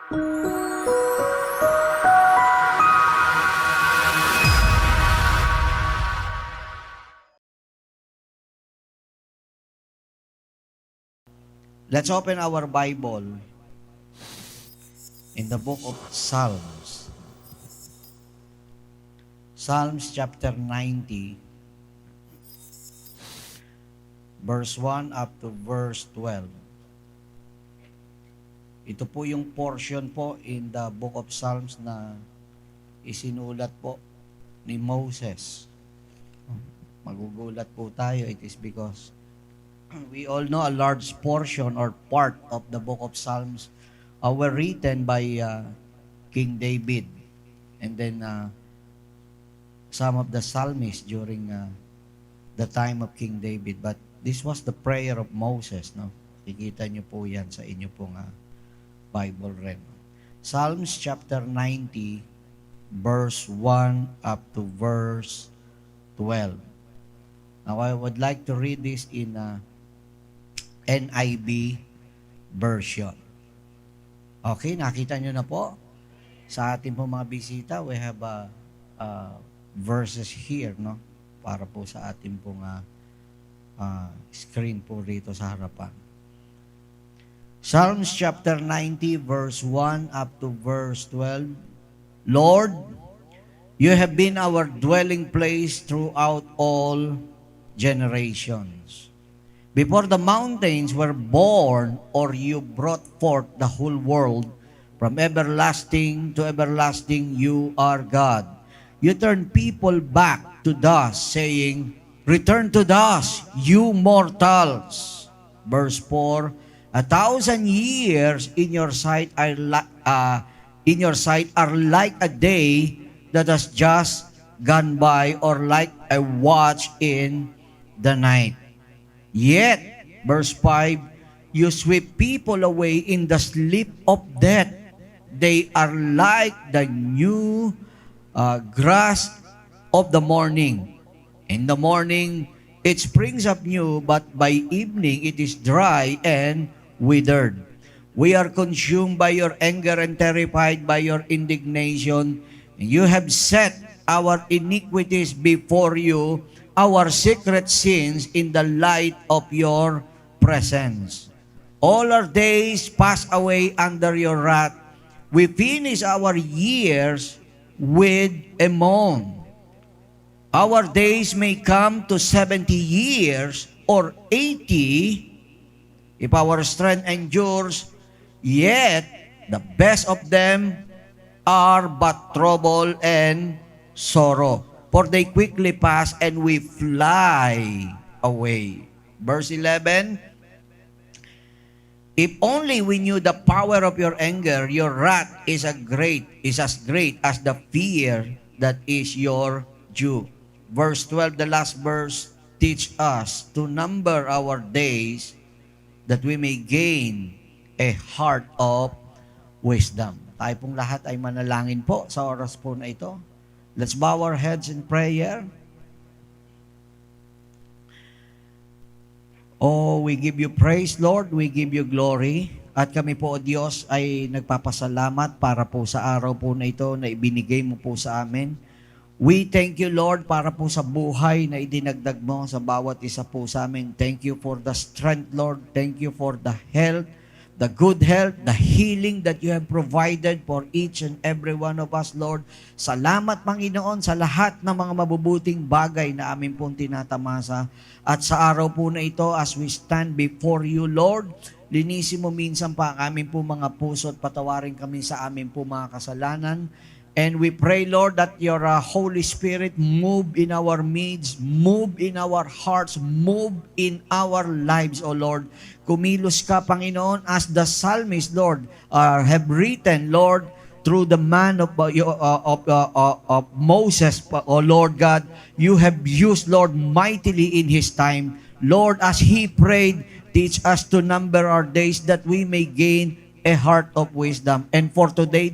Let's open our Bible in the book of Psalms. Psalms chapter 90, verse 1 up to verse 12. Ito po yung portion po in the book of Psalms na isinulat po ni Moses. Magugulat po tayo. It is because we all know a large portion or part of the book of Psalms were written by King David, and then some of the psalmists during the time of King David. But this was the prayer of Moses. No? Kikita nyo po yan sa inyo pong Bible rin. Psalms chapter 90, verse 1 up to verse 12. Now I would like to read this in NIV version. Okay, nakita nyo na po. Sa ating po mga bisita, we have verses here, no? Para po sa ating pong screen po rito sa harapan. Psalms chapter 90, verse 1 up to verse 12. Lord, you have been our dwelling place throughout all generations. Before the mountains were born, or you brought forth the whole world, from everlasting to everlasting you are God. You turn people back to dust, saying, return to dust, you mortals. Verse 4, 1,000 years in your sight are like a day that has just gone by, or like a watch in the night. Yet, verse 5, you sweep people away in the sleep of death. They are like the new grass of the morning. In the morning, it springs up new, but by evening, it is dry and withered. We are consumed by your anger and terrified by your indignation. You have set our iniquities before you, our secret sins in the light of your presence. All our days pass away under your wrath. We finish our years with a moan. Our days may come to 70 years or 80 if our strength endures, yet the best of them are but trouble and sorrow. For they quickly pass and we fly away. Verse 11, if only we knew the power of your anger, your wrath is as great as the fear that is your due. Verse 12, the last verse, teach us to number our days that we may gain a heart of wisdom. Tayo pong lahat ay manalangin po sa oras po na ito. Let's bow our heads in prayer. Oh, we give you praise, Lord. We give you glory. At kami po, O Diyos, ay nagpapasalamat para po sa araw po na ito na ibinigay mo po sa amin. We thank you, Lord, para po sa buhay na idinagdag mo sa bawat isa po sa amin. Thank you for the strength, Lord. Thank you for the health, the good health, the healing that you have provided for each and every one of us, Lord. Salamat, Panginoon, sa lahat ng mga mabubuting bagay na amin pong tinatamasa. At sa araw po na ito, as we stand before you, Lord, linisin mo minsan pa ang amin po mga puso at patawarin kami sa amin po mga kasalanan. And we pray, Lord, that your Holy Spirit move in our midst, move in our hearts, move in our lives, O Lord. Kumilos ka, Panginoon, as the psalmist, Lord, have written, Lord, through the man of Moses, O Lord God. You have used, Lord, mightily in his time. Lord, as he prayed, teach us to number our days that we may gain a heart of wisdom. And for today,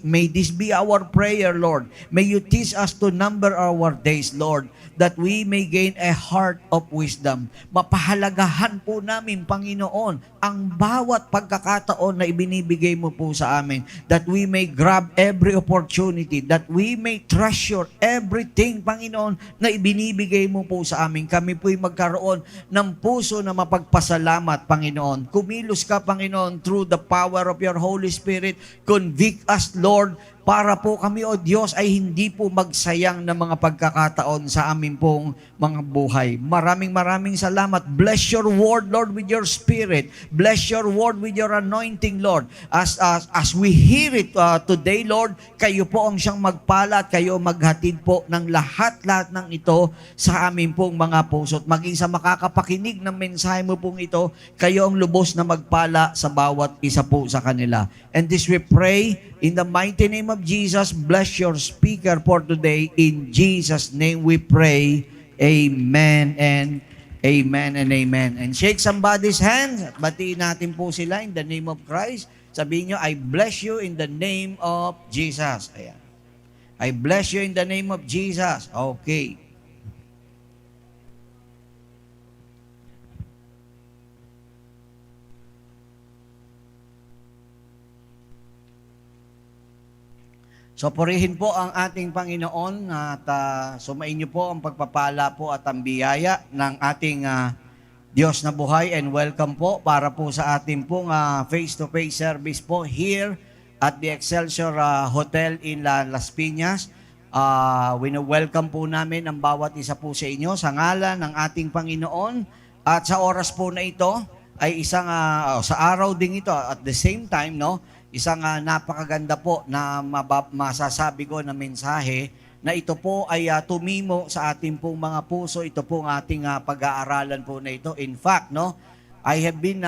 may this be our prayer, Lord. May you teach us to number our days, Lord, that we may gain a heart of wisdom. Mapahalagahan po namin, Panginoon, ang bawat pagkakataon na ibinibigay mo po sa amin, that we may grab every opportunity, that we may treasure everything, Panginoon, na ibinibigay mo po sa amin. Kami po'y magkaroon ng puso na mapagpasalamat, Panginoon. Kumilos ka, Panginoon, through the power of your Holy Spirit. Convict us, Lord, para po kami, O Diyos, ay hindi po magsayang ng mga pagkakataon sa amin pong mga buhay. Maraming salamat. Bless your word, Lord, with your spirit. Bless your word with your anointing, Lord. As we hear it today, Lord, kayo po ang siyang magpala at kayo maghatid po ng lahat ng ito sa amin pong mga puso. At maging sa makakapakinig ng mensahe mo pong ito, kayo ang lubos na magpala sa bawat isa po sa kanila. And this we pray in the mighty name of Jesus. Bless your speaker for today. In Jesus' name we pray. Amen and amen and amen. And shake somebody's hand. Batiin natin po sila in the name of Christ. Sabihin nyo, I bless you in the name of Jesus. Ayan. I bless you in the name of Jesus. Okay. So purihin po ang ating Panginoon at sumain niyo po ang pagpapala po at ang biyaya ng ating Diyos na buhay, and welcome po para po sa ating pong face-to-face service po here at the Excelsior Hotel in Las Piñas. Welcome po namin ang bawat isa po sa inyo sa ngalan ng ating Panginoon, at sa oras po na ito ay isang sa araw ding ito at the same time, no, isang napakaganda po na masasabi ko na mensahe na ito po ay tumimo sa ating pong mga puso. Ito pong ating pag-aaralan po na ito. In fact, no, I have been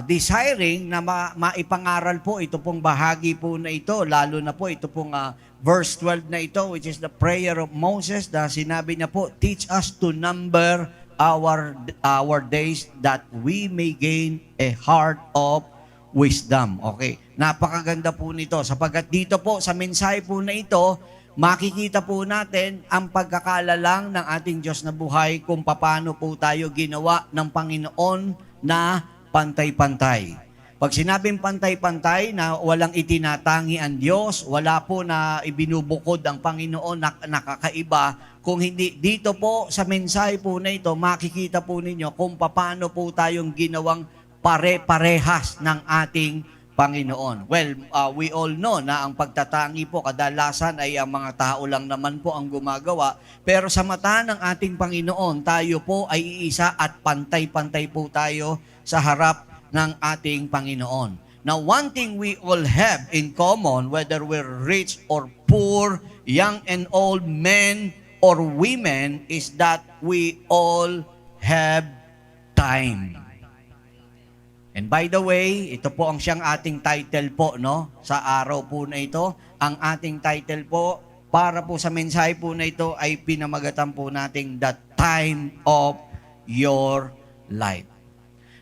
desiring na maipangaral po ito pong bahagi po na ito, lalo na po ito pong verse 12 na ito, which is the prayer of Moses, na sinabi niya po, teach us to number our days that we may gain a heart of wisdom. Okay. Napakaganda po nito sapagkat dito po sa mensahe po na ito, makikita po natin ang pagkakalalang ng ating Diyos na buhay kung paano po tayo ginawa ng Panginoon na pantay-pantay. Pag sinabing pantay-pantay na walang itinatangi ang Diyos, wala po na ibinubukod ang Panginoon na nakakaiba, kung hindi dito po sa mensahe po na ito, makikita po ninyo kung paano po tayong ginawang pare-parehas ng ating Panginoon. Well, we all know na ang pagtatangi po kadalasan ay ang mga tao lang naman po ang gumagawa, pero sa mata ng ating Panginoon, tayo po ay iisa at pantay-pantay po tayo sa harap ng ating Panginoon. Now, one thing we all have in common, whether we're rich or poor, young and old, men or women, is that we all have time. And by the way, ito po ang siyang ating title po, no? Sa araw po na ito, ang ating title po para po sa mensahe po na ito ay pinamagatan po nating the time of your life.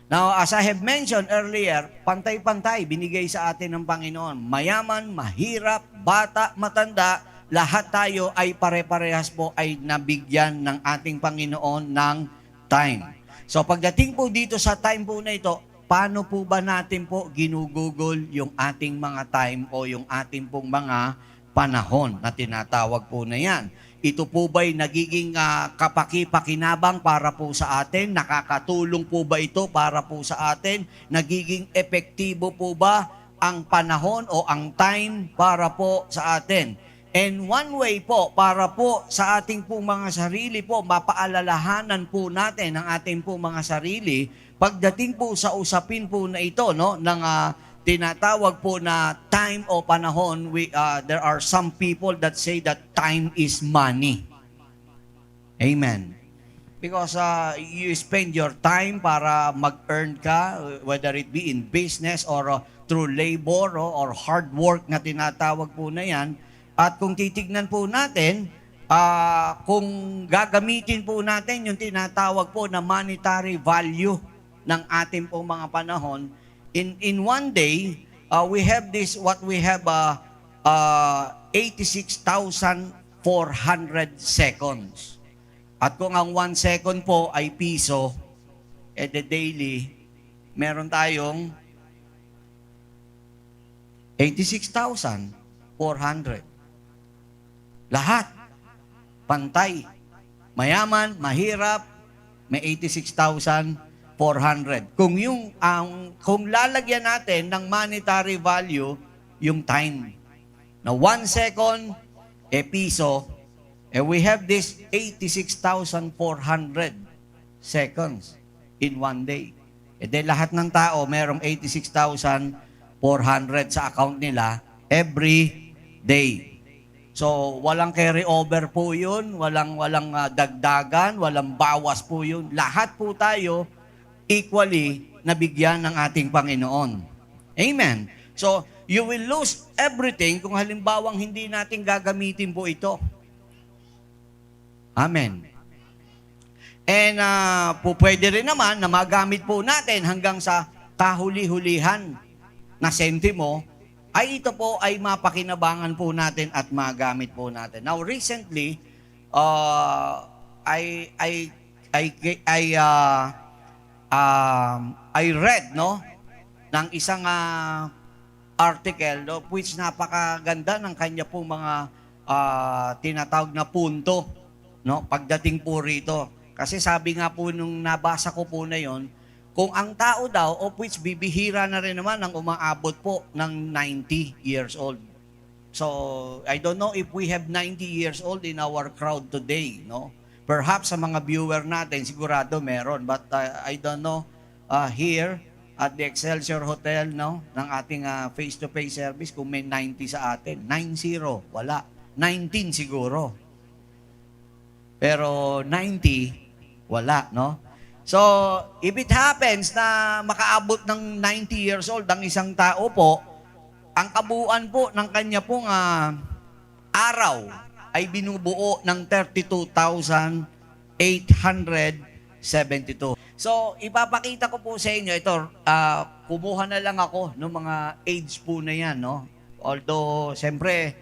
Now, as I have mentioned earlier, pantay-pantay binigay sa atin ng Panginoon. Mayaman, mahirap, bata, matanda, lahat tayo ay pare-parehas po ay nabigyan ng ating Panginoon ng time. So pagdating po dito sa time po na ito, paano po ba natin po ginugugol yung ating mga time o yung ating pong mga panahon na tinatawag po na yan? Ito po ba'y nagiging kapaki-pakinabang para po sa atin? Nakakatulong po ba ito para po sa atin? Nagiging epektibo po ba ang panahon o ang time para po sa atin? And one way po, para po sa ating pong mga sarili po, mapaalalahanan po natin ang ating pong mga sarili, pagdating po sa usapin po na ito, no, ng tinatawag po na time o panahon, there are some people that say that time is money. Amen. Because you spend your time para mag-earn ka, whether it be in business or through labor or hard work na tinatawag po na yan. At kung titignan po natin, kung gagamitin po natin yung tinatawag po na monetary value ng ating pong mga panahon, In one day, we have this, what we have, 86,400 seconds. At kung ang 1 second po ay piso, the daily, meron tayong 86,400. Lahat, pantay. Mayaman, mahirap, may 86,400. Kung lalagyan natin ng monetary value, yung time. Na 1 second, piso, we have this 86,400 seconds in one day. Then lahat ng tao, merong 86,400 sa account nila every day. So, walang carry over po yun, walang dagdagan, walang bawas po yun. Lahat po tayo equally nabigyan ng ating Panginoon. Amen. So, you will lose everything kung halimbawang hindi natin gagamitin po ito. Amen. And pwede rin naman na magamit po natin hanggang sa kahuli-hulihan na sentimo, ay ito po ay mapakinabangan po natin at magamit po natin. Now, recently, I read, no, ng isang article, no, which napakaganda ng kanya po mga tinatawag na punto, no, pagdating po rito. Kasi sabi nga po nung nabasa ko po na yon, kung ang tao daw, of which bibihira na rin naman ang umaabot po ng 90 years old. So, I don't know if we have 90 years old in our crowd today, no? Perhaps sa mga viewer natin, sigurado meron. But I don't know, here at the Excelsior Hotel, no, ng ating face-to-face service, kung may 90 sa atin. 90, wala. 19 siguro. Pero 90, wala, no? So, if it happens na makaabot ng 90 years old ang isang tao po, ang kabuuan po ng kanya pong araw ay binubuo ng 32,872. So, ipapakita ko po sa inyo, ito, kumuha na lang ako ng mga age po na yan, no? Although, siyempre,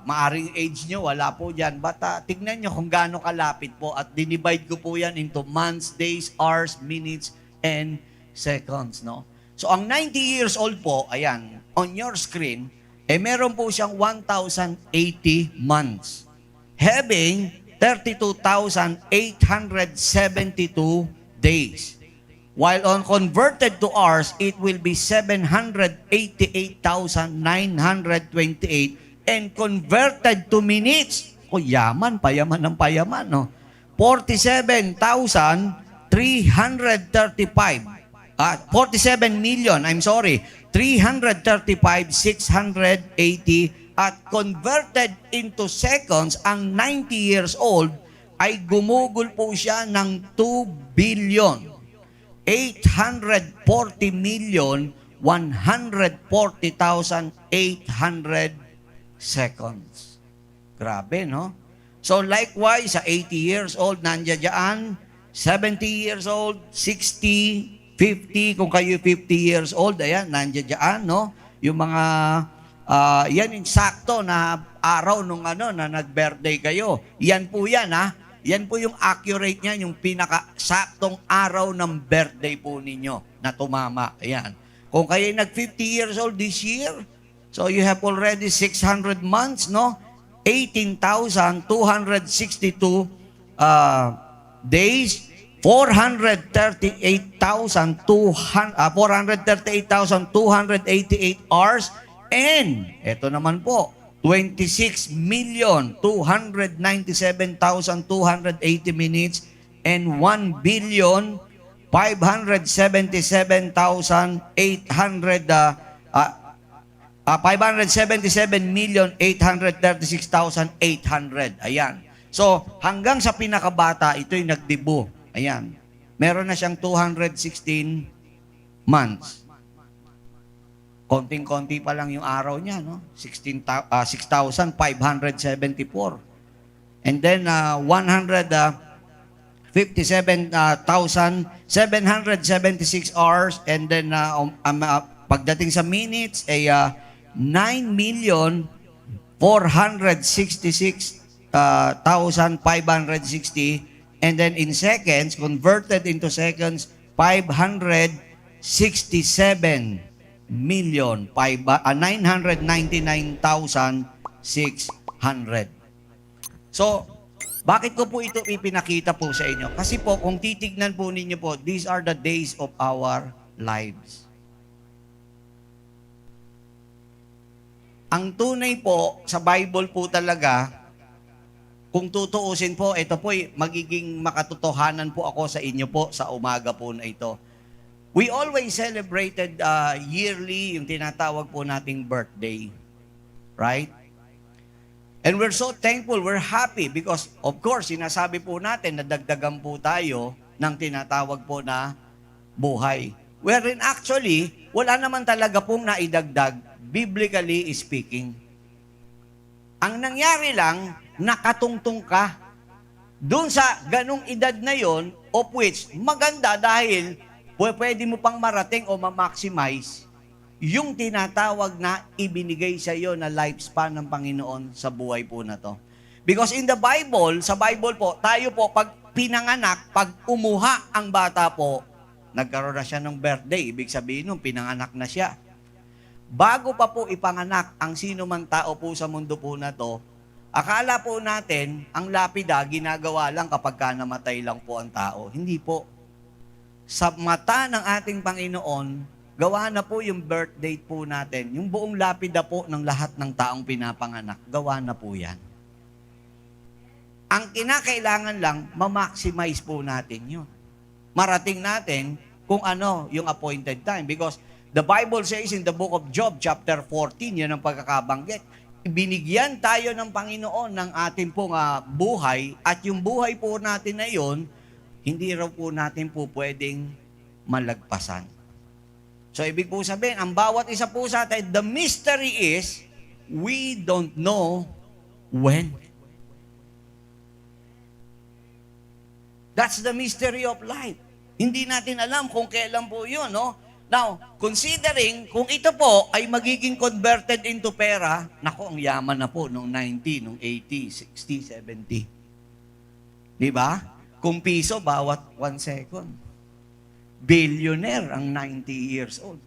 maaring age nyo, wala po dyan. But tignan nyo kung gaano kalapit po at dinivide ko po yan into months, days, hours, minutes, and seconds, no? So, ang 90 years old po, ayan, on your screen, meron po siyang 1,080 months. Having 32,872 days. While on converted to hours, it will be 788,928 and converted to minutes, yaman, payaman ng payaman, no? 47,335,680 at converted into seconds, ang 90 years old ay gumugol po siya ng 2,840,140,800 seconds. Grabe, no? So likewise, sa 80 years old, nandiyan dyan, 70 years old, 60, 50, kung kayo 50 years old, ayan, nandiyan dyan, no? Yung mga, yan yung sakto na araw nung na nag-birthday kayo. Yan po yan, ha? Yan po yung accurate niya, yung pinaka-saktong araw ng birthday po ninyo na tumama. Ayan. Kung kayo nag-50 years old this year, so you have already 600 months, no? 18,262 days, 438,288 hours, and ito naman po, 26,297,280 minutes and 577,836,800. Ayan. So, hanggang sa pinakabata, ito'y nagdibo. Ayan. Meron na siyang 216 months. Konting-konti pa lang yung araw niya, no? 6,574. And then, 57,776 hours, and then pagdating sa minutes ay 9,466,560, and then in seconds, converted into seconds, 999,600. So, bakit ko po ito ipinakita po sa inyo? Kasi po, kung titignan po ninyo po, these are the days of our lives. Ang tunay po, sa Bible po talaga, kung tutuusin po, ito po magiging makatotohanan po ako sa inyo po sa umaga po na ito. We always celebrated yearly yung tinatawag po nating birthday. Right? And we're so thankful, we're happy because of course, sinasabi po natin na dagdagan po tayo ng tinatawag po na buhay. Wherein actually, wala naman talaga pong naidagdag, biblically speaking. Ang nangyari lang, nakatungtong ka doon sa ganong edad na yon, of which maganda dahil pwede mo pang marating o ma-maximize yung tinatawag na ibinigay sa iyo na lifespan ng Panginoon sa buhay po na to. Because in the Bible, sa Bible po, tayo po, pag pinanganak, pag umuha ang bata po, nagkaroon na siya ng birthday. Ibig sabihin nung pinanganak na siya. Bago pa po ipanganak ang sino man tao po sa mundo po na to, akala po natin, ang lapida, ginagawa lang kapag ka namatay lang po ang tao. Hindi po. Sa mata ng ating Panginoon, gawa na po yung birth date po natin. Yung buong lapida po ng lahat ng taong pinapanganak, gawa na po yan. Ang kinakailangan lang, ma-maximize po natin yun. Marating natin kung ano yung appointed time. Because the Bible says in the book of Job, chapter 14, yun ang pagkakabanggit. Binigyan tayo ng Panginoon ng ating pong buhay, at yung buhay po natin na yun, hindi raw po natin po pwedeng malagpasan. So, ibig po sabihin, ang bawat isa po sa atin, the mystery is, we don't know when. That's the mystery of life. Hindi natin alam kung kailan po yun, no? Now, considering, kung ito po ay magiging converted into pera, naku, ang yaman na po nung 90, nung 80, 60, 70. Di ba? Kung piso, bawat 1 second. Billionaire ang 90 years old.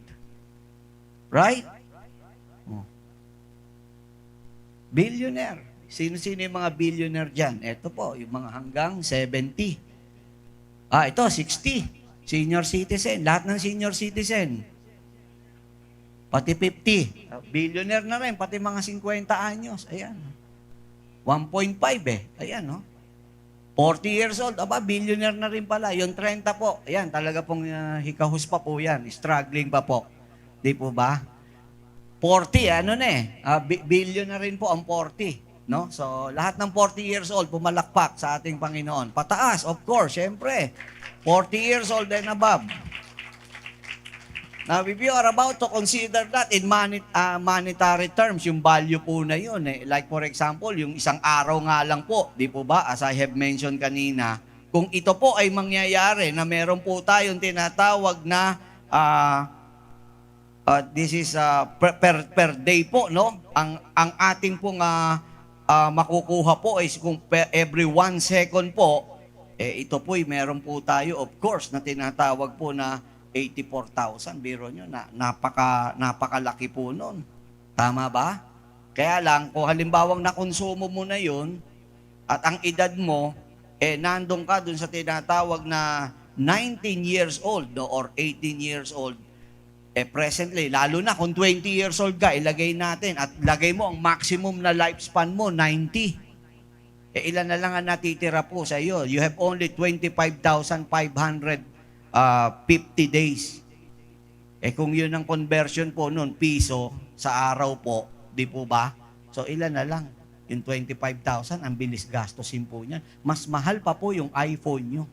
Right? Oh. Billionaire. Sino-sino yung mga billionaire dyan? Ito po, yung mga hanggang 70. Ito, 60. Senior citizen. Lahat ng senior citizen. Pati 50. Billionaire na rin, pati mga 50 anyos. Ayan. 1.5 Ayan, no? 40 years old, billionaire na rin pala. Yung 30 po, ayan, talaga pong hikahus pa po yan. Struggling pa po. Di po ba? 40, billion na rin po ang 40. No? So, lahat ng 40 years old, pumalakpak sa ating Panginoon. Pataas, of course, syempre. 40 years old and above. Now, if you are about to consider that in monetary terms, yung value po na yun. Like for example, yung isang araw nga lang po, di po ba, as I have mentioned kanina, kung ito po ay mangyayari na meron po tayong tinatawag na this is per day po, no? Ang ating pong makukuha po is kung every 1 second po, ito po ay meron po tayo, of course, na tinatawag po na 84,000, biro nyo, napakalaki po nun. Tama ba? Kaya lang, kung halimbawang nakonsumo mo na yun, at ang edad mo, nandun ka dun sa tinatawag na 19 years old, no, or 18 years old, presently, lalo na kung 20 years old ka, ilagay natin, at lagay mo ang maximum na lifespan mo, 90. Ilan na lang ang natitira po sa iyo? You have only 25,550 days. Kung yun ang conversion po nun, piso sa araw po, di po ba? So, ilan na lang? Yung 25,000, ang bilis gastusin po niyan. Mas mahal pa po yung iPhone nyo.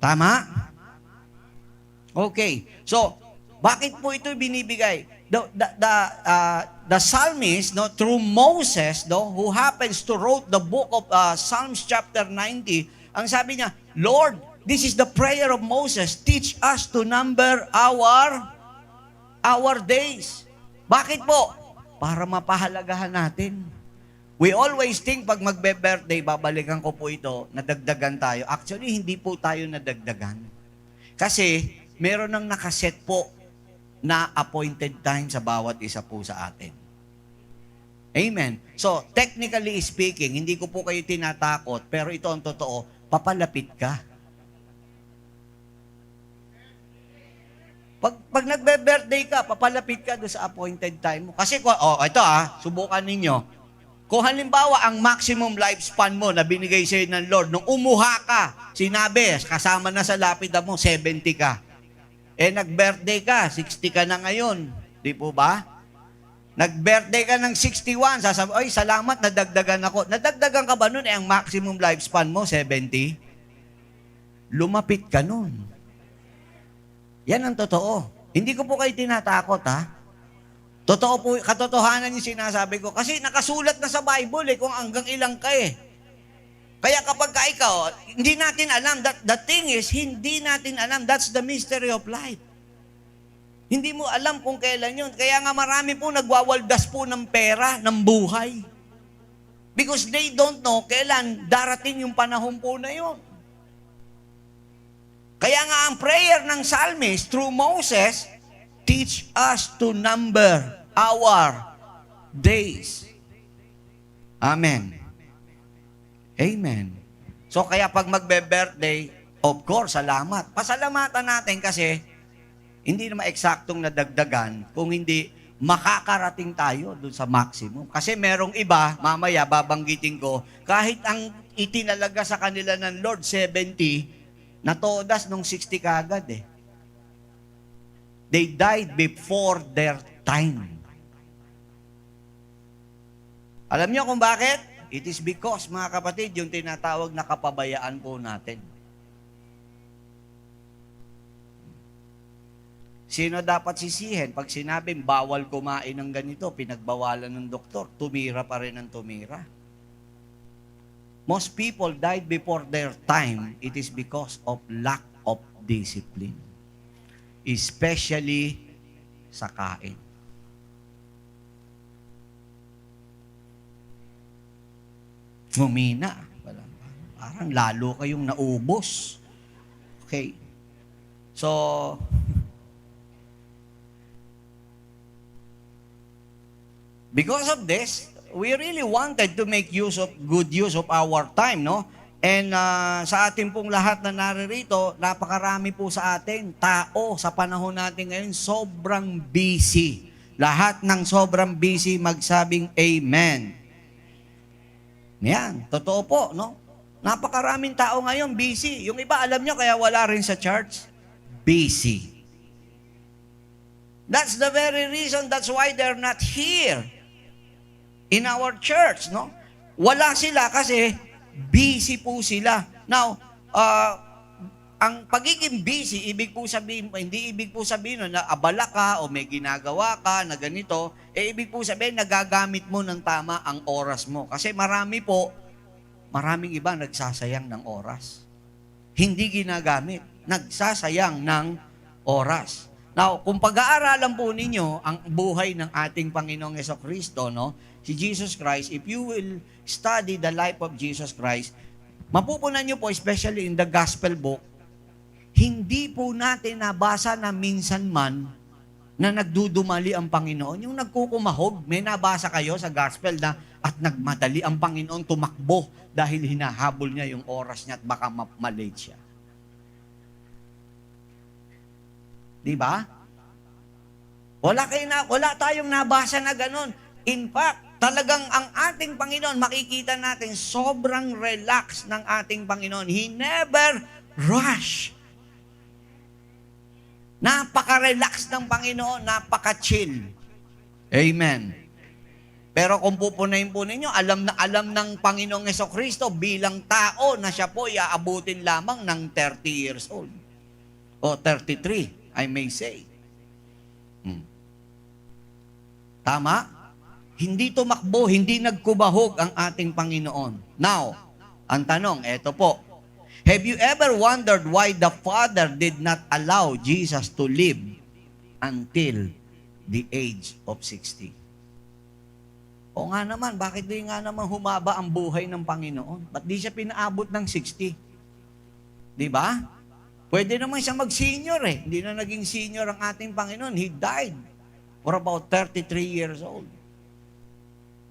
Tama? Okay. So, Bakit po ito binibigay? The psalmist, no, through Moses, no, who happens to wrote the book of Psalms chapter 90, ang sabi niya, Lord, this is the prayer of Moses. Teach us to number our days. Bakit po? Para mapahalagahan natin. We always think pag magbe-birthday, babalikan ko po ito, nadagdagan tayo. Actually, hindi po tayo nadagdagan. Kasi, meron nang nakaset po na appointed time sa bawat isa po sa atin. Amen. So, technically speaking, hindi ko po kayo tinatakot, pero ito ang totoo, papalapit ka. Pag nagbe-birthday ka, papalapit ka doon sa appointed time mo. Kasi, ito subukan ninyo. Kung halimbawa, ang maximum lifespan mo na binigay sa'yo ng Lord, nung umuha ka, sinabi, kasama na sa lapida mo, 70 ka. Nag-birthday ka, 60 ka na ngayon. Di po ba? Nag-birthday ka ng 61, sasabi, ay, salamat, nadagdagan ako. Nadagdagan ka ba nun? Ang maximum lifespan mo, 70? Lumapit ka nun. Yan ang totoo. Hindi ko po kayo tinatakot, ha? Totoo po, katotohanan yung sinasabi ko. Kasi nakasulat na sa Bible kung hanggang ilang ka Kaya kapag ka ikaw, hindi natin alam. The thing is, hindi natin alam. That's the mystery of life. Hindi mo alam kung kailan yun. Kaya nga marami po nagwawaldas po ng pera, ng buhay. Because they don't know kailan darating yung panahon po na yun. Kaya nga ang prayer ng psalmist through Moses, teach us to number our days. Amen. Amen. So kaya pag magbe-birthday, of course, salamat. Pasalamatan natin kasi hindi naman eksaktong nadagdagan kung hindi makakarating tayo doon sa maximum. Kasi merong iba, mamaya babanggitin ko, kahit ang itinalaga sa kanila ng Lord, 70, natodas nung 60 kagad They died before their time. Alam niyo kung bakit? It is because, mga kapatid, yung tinatawag na kapabayaan po natin. Sino dapat sisihin? Pag sinabing bawal kumain ng ganito, pinagbawalan ng doktor, tumira pa rin ang tumira. Most people died before their time. It is because of lack of discipline. Especially sa kain. Ngumina. Parang lalo kayong naubos. Okay. So, because of this, we really wanted to make good use of our time, no? And sa ating pong lahat na naririto, napakarami po sa atin, tao sa panahon natin ngayon, sobrang busy. Lahat ng sobrang busy, magsabing amen. Yan, totoo po, no? Napakaraming tao ngayon, busy. Yung iba, alam nyo, kaya wala rin sa church, busy. That's the very reason, that's why they're not here in our church, no? Wala sila kasi busy po sila. Now, ang pagiging busy, hindi ibig po sabihin na abala ka o may ginagawa ka na ganito, ibig po sabihin nagagamit mo ng tama ang oras mo. Kasi maraming iba nagsasayang ng oras. Hindi ginagamit, nagsasayang ng oras. Now, kung pag-aaralan po ninyo ang buhay ng ating Panginoong Jesucristo, no? Si Jesus Christ, if you will study the life of Jesus Christ, mapupunan nyo po, especially in the gospel book, hindi po natin nabasa na minsan man na nagdudumali ang Panginoon. Yung nagkukumahog, may nabasa kayo sa gospel na at nagmadali ang Panginoon tumakbo dahil hinahabol niya yung oras niya at baka malate siya. Di ba? Wala tayong nabasa na ganun. In fact, talagang ang ating Panginoon, makikita natin, sobrang relax ng ating Panginoon. He never rush. Napaka-relax ng Panginoon, napaka-chill. Amen. Pero kung pupunayin po ninyo, alam ng Panginoong Jesucristo bilang tao na siya po aabutin lamang ng 30 years old. O 33, I may say. Hmm. Tama? Hindi tumakbo, hindi nagkubahog ang ating Panginoon. Now, ang tanong, eto po. Have you ever wondered why the Father did not allow Jesus to live until the age of 60? O nga naman, bakit di nga naman humaba ang buhay ng Panginoon? Ba't di siya pinaabot ng 60? Di ba? Pwede naman siya mag-senior eh. Hindi na naging senior ang ating Panginoon. He died for about 33 years old.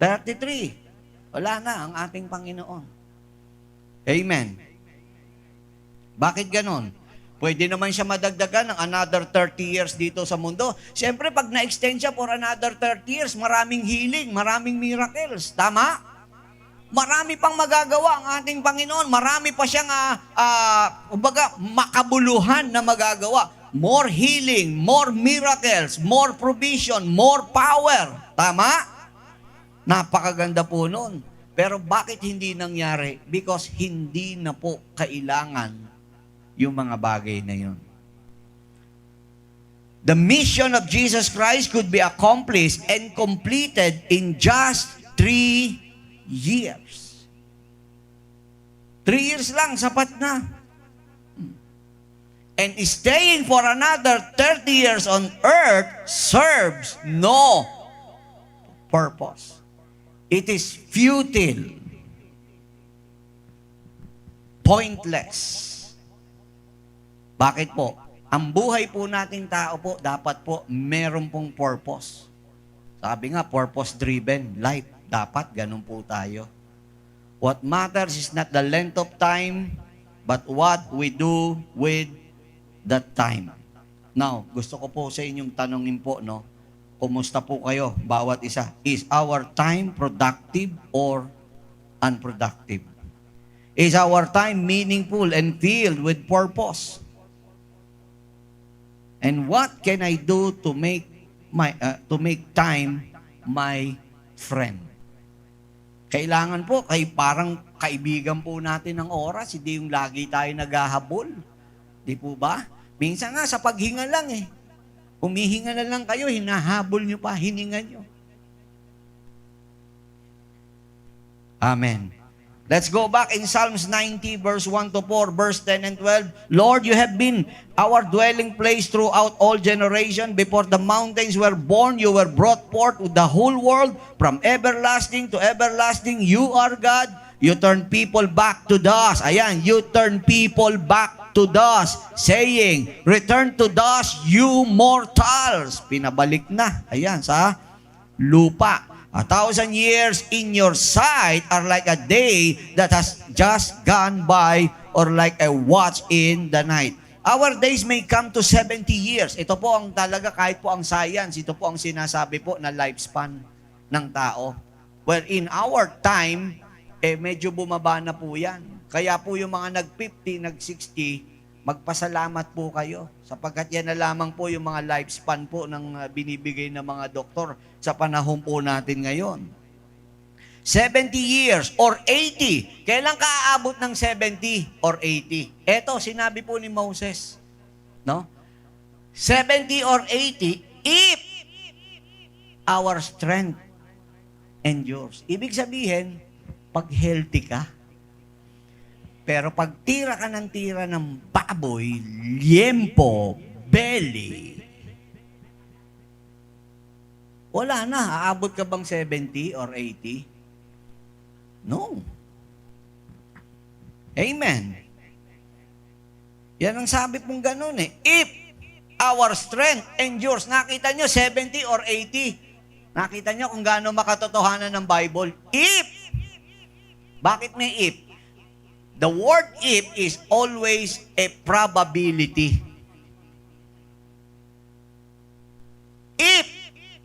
33. Wala na ang ating Panginoon. Amen. Bakit ganon? Pwede naman siya madagdagan ng another 30 years dito sa mundo. Siyempre, pag na-extend siya for another 30 years, maraming healing, maraming miracles. Tama? Marami pang magagawa ang ating Panginoon. Marami pa siyang makabuluhan na magagawa. More healing, more miracles, more provision, more power. Tama? Napakaganda po nun. Pero bakit hindi nangyari? Because hindi na po kailangan yung mga bagay na yun. The mission of Jesus Christ could be accomplished and completed in just 3 years. 3 years lang, sapat na. And staying for another 30 years on earth serves no purpose. It is futile, pointless. Bakit po? Ang buhay po nating tao po, dapat po meron pong purpose. Sabi nga, purpose-driven life. Dapat ganun po tayo. What matters is not the length of time, but what we do with that time. Now, gusto ko po sa inyong tanongin po, no? Kumusta po kayo, bawat isa? Is our time productive or unproductive? Is our time meaningful and filled with purpose? And what can I do to make time my friend? Kailangan po, parang kaibigan po natin ng oras, hindi yung lagi tayo naghahabol. Di po ba? Minsan nga sa paghinga lang eh. Humihinga na lang kayo, hinahabol nyo pa, hininga nyo. Amen. Let's go back in Psalms 90, verse 1 to 4, verse 10 and 12. Lord, you have been our dwelling place throughout all generation. Before the mountains were born, you were brought forth with the whole world. From everlasting to everlasting, you are God. You turn people back to dust. Ayan, you turn people back to dust, saying, return to dust, you mortals. Pinabalik na. Ayan, sa lupa. 1,000 years in your sight are like a day that has just gone by or like a watch in the night. Our days may come to 70 years. Ito po ang talaga, kahit po ang science, ito po ang sinasabi po na lifespan ng tao. Well, in our time, medyo bumaba na po yan. Kaya po yung mga nag-50, nag-60, magpasalamat po kayo. Sapagkat yan na lamang po yung mga lifespan po ng binibigay ng mga doktor sa panahon po natin ngayon. 70 years or 80. Kailan ka aabot ng 70 or 80? Eto, sinabi po ni Moses. No? 70 or 80 if our strength endures. Ibig sabihin, pag healthy ka, pero pag tira ka ng tira ng baboy, liempo, belly, wala na. Aabot ka bang 70 or 80? No. Amen. Yan ang sabi pong ganun eh. If our strength endures, nakita nyo 70 or 80? Nakita nyo kung gaano makatotohanan ng Bible? If. Bakit may if? The word if is always a probability. If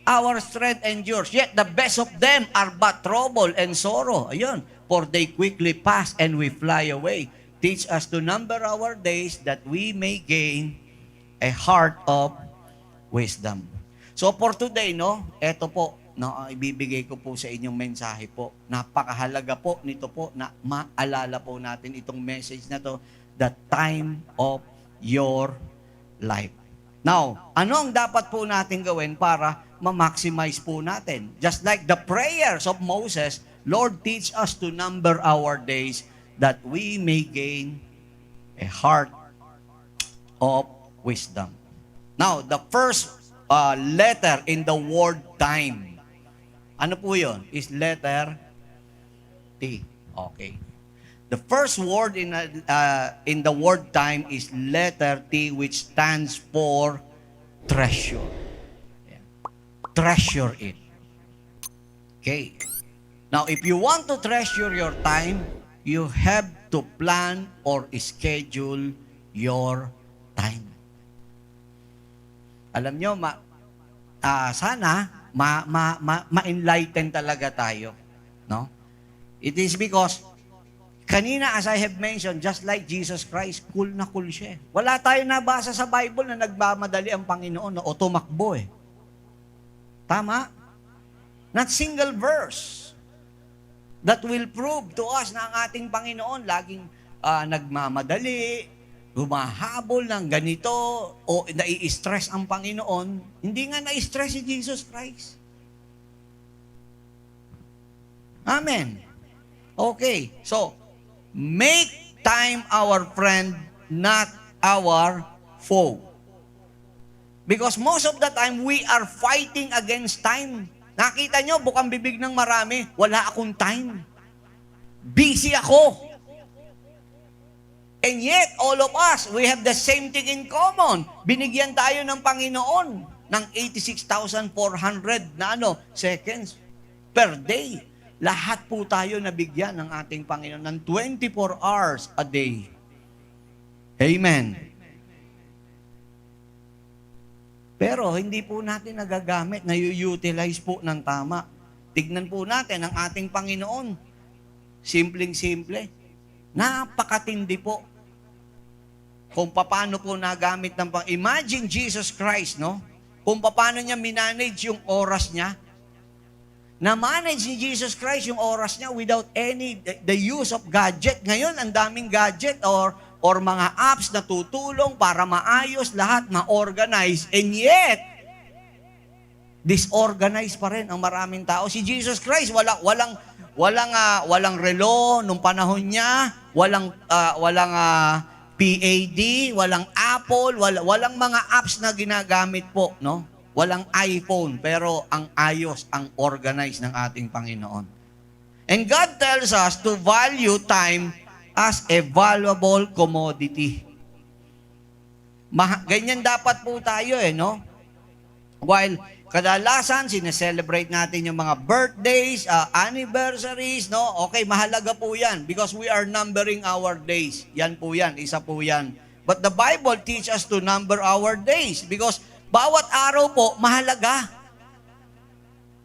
our strength endures, yet the best of them are but trouble and sorrow. Ayun. For they quickly pass and we fly away. Teach us to number our days that we may gain a heart of wisdom. So for today, no, eto po, no, ibibigay ko po sa inyong mensahe po. Napakahalaga po nito po na maalala po natin itong message na to, the time of your life. Now, ano ang dapat po natin gawin para ma-maximize po natin? Just like the prayers of Moses, Lord, teach us to number our days that we may gain a heart of wisdom. Now, the first letter in the word time, ano po yun? Is letter T. Okay. The first word in the word time is letter T, which stands for treasure. Yeah. Treasure it. Okay. Now, if you want to treasure your time, you have to plan or schedule your time. Alam nyo, sana ma-enlighten talaga tayo. No? It is because kanina, as I have mentioned, just like Jesus Christ, cool na cool siya. Wala tayo nabasa sa Bible na nagmamadali ang Panginoon o tumakbo eh. Tama? Not single verse that will prove to us na ang ating Panginoon laging nagmamadali, humahabol ng ganito, o nai-stress ang Panginoon. Hindi nga nai-stress si Jesus Christ. Amen. Okay, so, make time our friend, not our foe. Because most of the time, we are fighting against time. Nakita nyo, bukang bibig ng marami, wala akong time. Busy ako. And yet, all of us, we have the same thing in common. Binigyan tayo ng Panginoon ng 86,400 na seconds per day. Lahat po tayo nabigyan ng ating Panginoon ng 24 hours a day. Amen. Pero hindi po natin nagagamit, na-utilize po ng tama. Tignan po natin ang ating Panginoon. Simpleng-simple. Napakatindi po. Kung paano po nagamit ng Panginoon. Imagine Jesus Christ, no? Kung paano niya minanage yung oras niya. Na-manage ni Jesus Christ yung oras niya without the use of gadget. Ngayon, ang daming gadget or mga apps na tutulong para maayos lahat, ma-organize. And yet, disorganized pa rin ang maraming tao. Si Jesus Christ, walang relo nung panahon niya, walang PAD, walang Apple, walang mga apps na ginagamit po, no? Walang iPhone, pero ang ayos, ang organized ng ating Panginoon. And God tells us to value time as a valuable commodity. Ganyan dapat po tayo no? While kadalasan, sineselebrate natin yung mga birthdays, anniversaries, no? Okay, mahalaga po yan because we are numbering our days. Yan po yan, isa po yan. But the Bible teaches us to number our days because bawat araw po, mahalaga.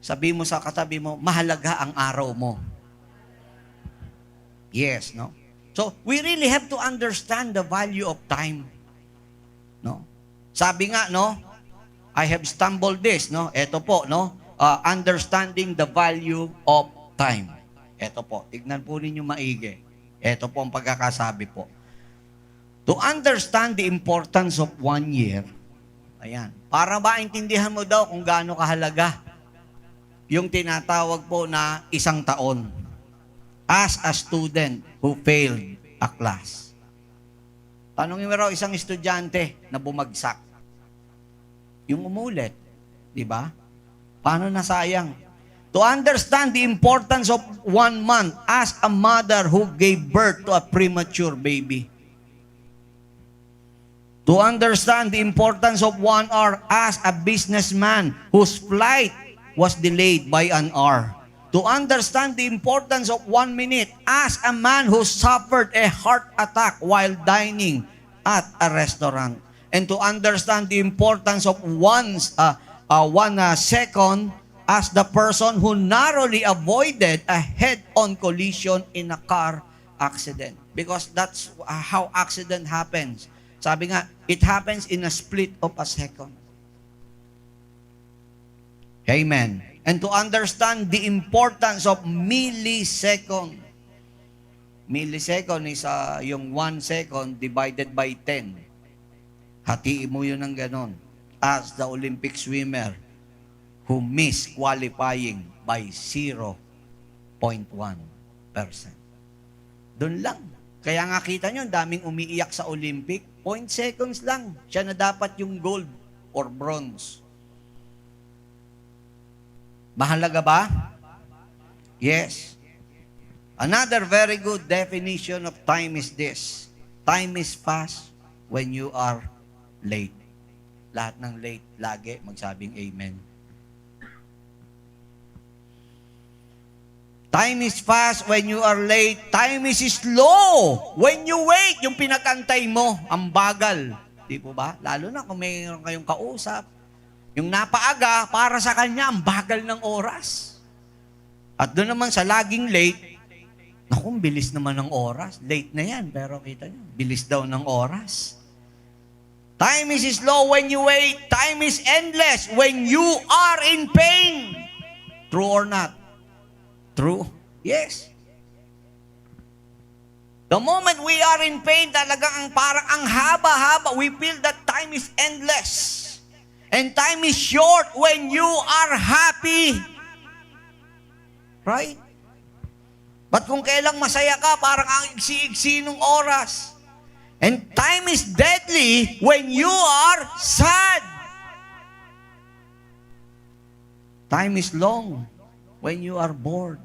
Sabi mo sa katabi mo, mahalaga ang araw mo. Yes, no? So, we really have to understand the value of time. No? Sabi nga, no? I have stumbled this, no? Ito po, no? Understanding the value of time. Ito po, tignan po ninyo maigi. Ito po ang pagkakasabi po. To understand the importance of 1 year, ayan. Para maintindihan mo daw kung gaano kahalaga yung tinatawag po na 1 taon as a student who failed a class. Tanungin mo raw isang estudyante na bumagsak. Yung umulit, di ba? Paano nasayang? To understand the importance of 1 month as a mother who gave birth to a premature baby. To understand the importance of 1 hour as a businessman whose flight was delayed by 1 hour. To understand the importance of 1 minute as a man who suffered a heart attack while dining at a restaurant. And to understand the importance of 1 second as the person who narrowly avoided a head-on collision in a car accident. Because that's how accident happens. Sabi nga, it happens in a split of a second. Amen. And to understand the importance of millisecond. Millisecond is yung 1 second divided by 10. Hatiin mo yun ng ganon. as the Olympic swimmer who missed qualifying by 0.1%. Doon lang. Kaya nga kita nyo, daming umiiyak sa Olympic. 0.seconds lang. Siya na dapat yung gold or bronze. Mahalaga ba? Yes. Another very good definition of time is this. Time is fast when you are late. Lahat ng late, lagi magsabing amen. Time is fast when you are late. Time is slow when you wait. Yung pinakantay mo, ang bagal. Di po ba? Lalo na kung mayroon kayong kausap. Yung napaaga, para sa kanya, ang bagal ng oras. At doon naman sa laging late, naku, bilis naman ng oras. Late na yan, pero kita nyo, bilis daw ng oras. Time is slow when you wait. Time is endless when you are in pain. True or not? True? Yes. The moment we are in pain, talagang parang ang haba-haba, we feel that time is endless. And time is short when you are happy. Right? But kung kailang masaya ka, parang ang iksi-iksi ng oras. And time is deadly when you are sad. Time is long when you are bored.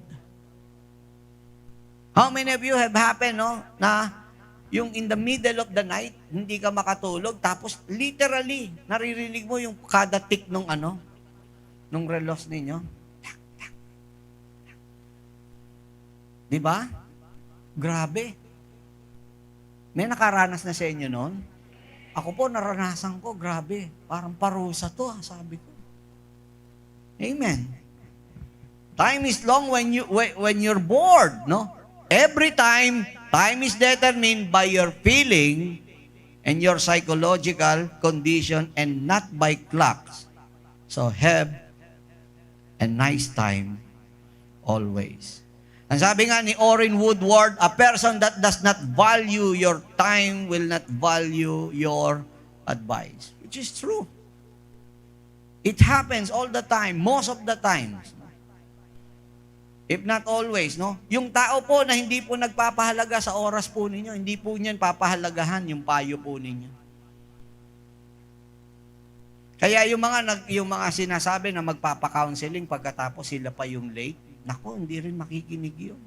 How many of you have happened, no, na yung in the middle of the night, hindi ka makatulog, tapos literally, naririnig mo yung kada tick nung nung relos ninyo? Di ba? Grabe. May nakaranas na sa inyo noon? Ako po, naranasan ko, grabe. Parang parusa to, sabi ko. Amen. Time is long when you're bored, no? Every time is determined by your feeling and your psychological condition and not by clocks. So have a nice time always. Ang sabi nga ni Orrin Woodward, a person that does not value your time will not value your advice. Which is true. It happens all the time, most of the times. If not always, no? Yung tao po na hindi po nagpapahalaga sa oras po ninyo, hindi po niyan papahalagahan yung payo po ninyo. Kaya yung mga sinasabi na magpapa-counseling pagkatapos sila pa yung late, nako, hindi rin makikinig yun.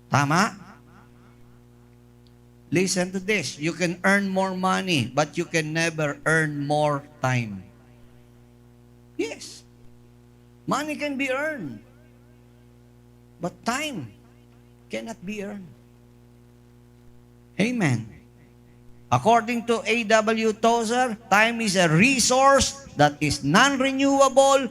Tama? Listen to this. You can earn more money, but you can never earn more time. Yes. Money can be earned, but time cannot be earned. Amen. According to A.W. Tozer, time is a resource that is non-renewable,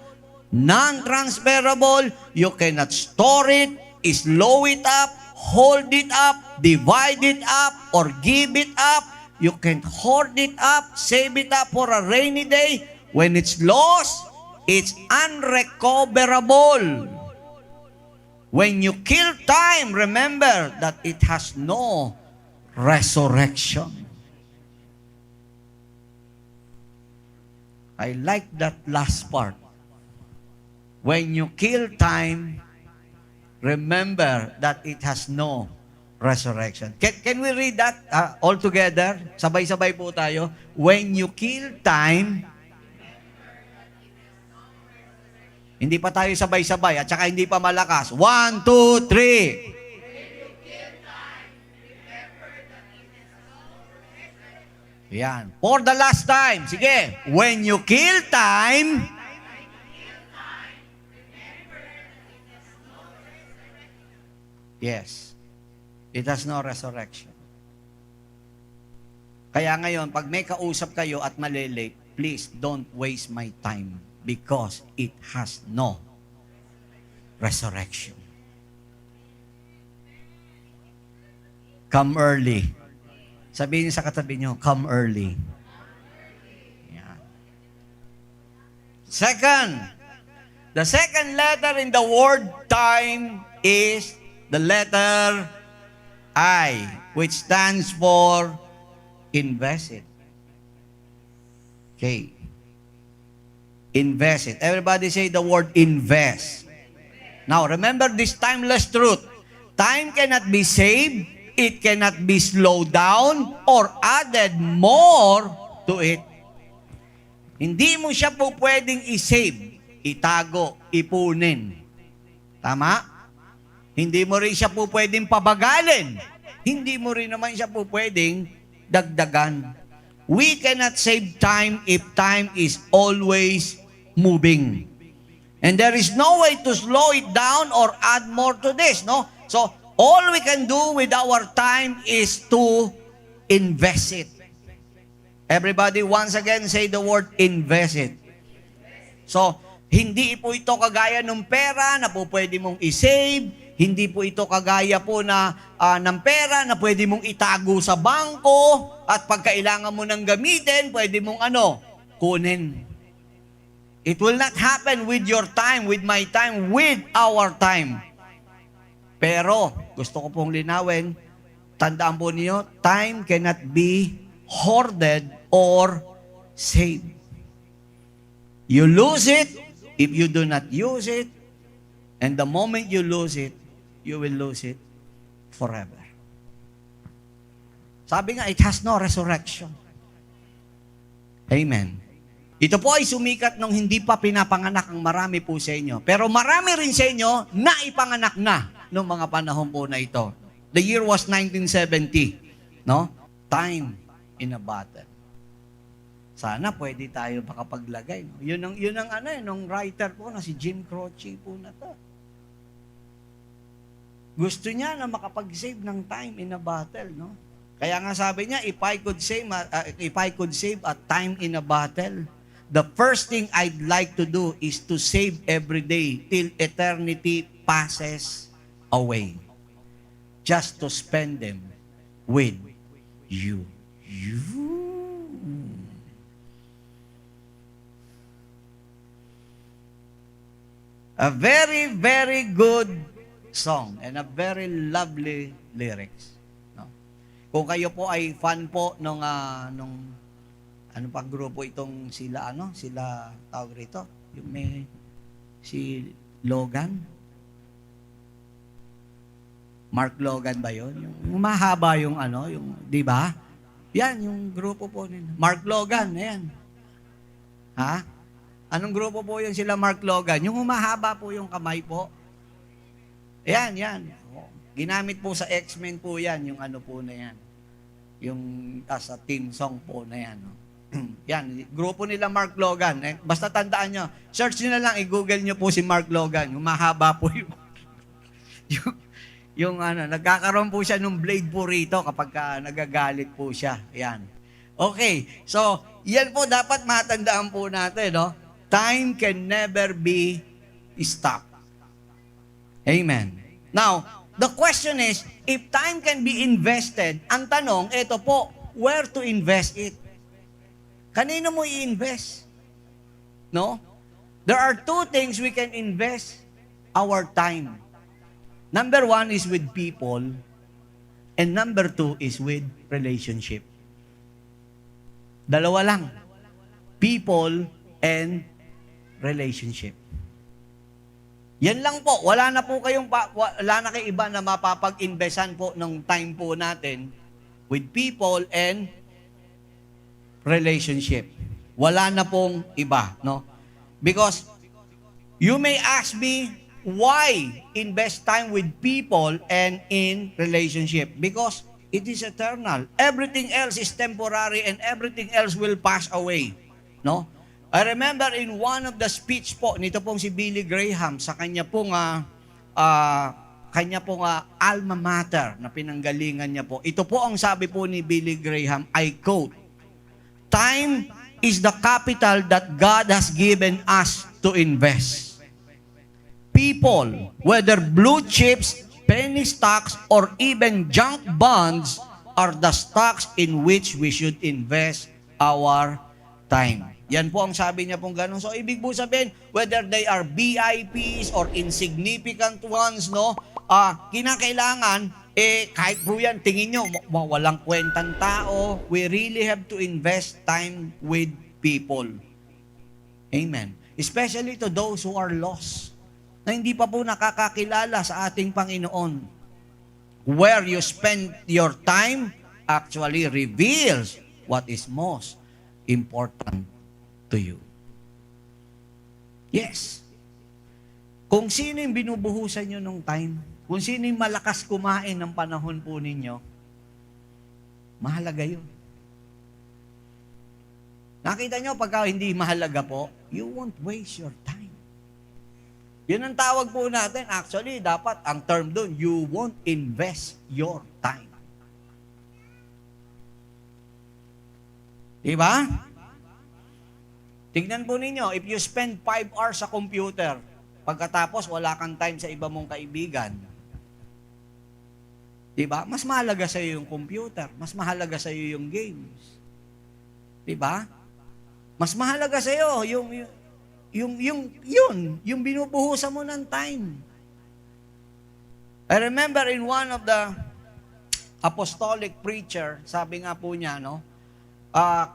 non-transferable. You cannot store it, slow it up, hold it up, divide it up, or give it up. You can hoard it up, save it up for a rainy day. When it's lost, it's unrecoverable. When you kill time, remember that it has no resurrection. I like that last part. When you kill time, remember that it has no resurrection. Can we read that all together? Sabay-sabay po tayo. When you kill time, hindi pa tayo sabay-sabay at saka hindi pa malakas. 1, 2, 3. Yan. For the last time. Sige. When you kill time, yes. It has no resurrection. Kaya ngayon, pag may kausap kayo at malilate, please don't waste my time. Because it has no resurrection. Come early. Sabihin niyo sa katabi niyo, come early. Yan. Second, the second letter in the word time is the letter I, which stands for invest it. Okay. Invest it. Everybody say the word invest. Now, remember this timeless truth. Time cannot be saved, it cannot be slowed down, or added more to it. Hindi mo siya po pwedeng i-save, itago, ipunin. Tama? Hindi mo rin siya po pwedeng pabagalin. Hindi mo rin naman siya po pwedeng dagdagan. We cannot save time if time is always moving. And there is no way to slow it down or add more to this, no? So, all we can do with our time is to invest it. Everybody, once again, say the word invest it. So, hindi po ito kagaya ng pera na po pwede mong i-save. Hindi po ito kagaya po na ng pera na pwede mong itago sa bangko at pag kailangan mo nang gamitin, pwede mong kunin. It will not happen with your time, with my time, with our time. Pero, gusto ko pong linawin, tandaan po niyo, time cannot be hoarded or saved. You lose it if you do not use it, and the moment you lose it, you will lose it forever. Sabi nga, it has no resurrection. Amen. Ito po ay sumikat nung hindi pa pinapanganak ang marami po sa inyo. Pero marami rin sa inyo na ipanganak na noong mga panahon po na ito. The year was 1970. No? Time in a bottle. Sana pwede tayo makapaglagay. No? Yun ang nung writer po na si Jim Croce po na to. Gusto niya na makapag-save ng time in a bottle, no? Kaya nga sabi niya, if I could save a time in a bottle, the first thing I'd like to do is to save every day till eternity passes away. Just to spend them with you. A very, very good song and a very lovely lyrics. No? Kung kayo po ay fan po nung ano pang grupo itong sila tawag rito, yung may si Logan. Mark Logan ba 'yon? Yung mahaba yung yung 'di ba? Yan yung grupo po nila. Mark Logan, ayan. Ha? Anong grupo po yung sila Mark Logan? Yung humahaba po yung kamay po. Yan. Ginamit po sa X-Men po yan, yung po na yan. Yung as a team song po na yan. No? Yan, grupo nila Mark Logan. Basta tandaan nyo, search nyo na lang, i-google nyo po si Mark Logan. Yung mahaba po yung nagkakaroon po siya ng blade po rito kapag nagagalit po siya. Yan. Okay, so yan po dapat matandaan po natin, no? Time can never be stopped. Amen. Now, the question is, if time can be invested, ang tanong, ito po, where to invest it? Kanino mo i-invest? No? There are two things we can invest our time. Number one is with people, and number two is with relationship. Dalawa lang. People and relationship. Yan lang po. Wala na kayong iba na mapapag-investan po ng time po natin with people and relationship. Wala na pong iba, no? Because you may ask me, why invest time with people and in relationship? Because it is eternal. Everything else is temporary and everything else will pass away, no? I remember in one of the speech po, nito pong si Billy Graham, sa kanya pong alma mater na pinanggalingan niya po. Ito po ang sabi po ni Billy Graham, I quote, "Time is the capital that God has given us to invest. People, whether blue chips, penny stocks, or even junk bonds, are the stocks in which we should invest our time." Yan po ang sabi niya pong ganun. So, ibig po sabihin, whether they are VIPs or insignificant ones, no, kinakailangan Kahit po yan, tingin nyo, walang kwentang tao, we really have to invest time with people. Amen. Especially to those who are lost, na hindi pa po nakakakilala sa ating Panginoon. Where you spend your time actually reveals what is most important to you. Yes. Kung sino yung binubuhusan nyo ng time, kung sino yung malakas kumain ng panahon po ninyo, mahalaga yun. Nakita nyo, pagka hindi mahalaga po, you won't waste your time. Yun ang tawag po natin. Actually, dapat ang term doon, you won't invest your time. Diba? Tignan po ninyo, if you spend 5 hours sa computer, pagkatapos wala kang time sa iba mong kaibigan, diba? Mas mahalaga sa iyo yung computer, mas mahalaga sa iyo yung games. Diba? Mas mahalaga sa iyo yung binubuhusan mo ng time. I remember in one of the apostolic preacher, sabi nga po niya, no,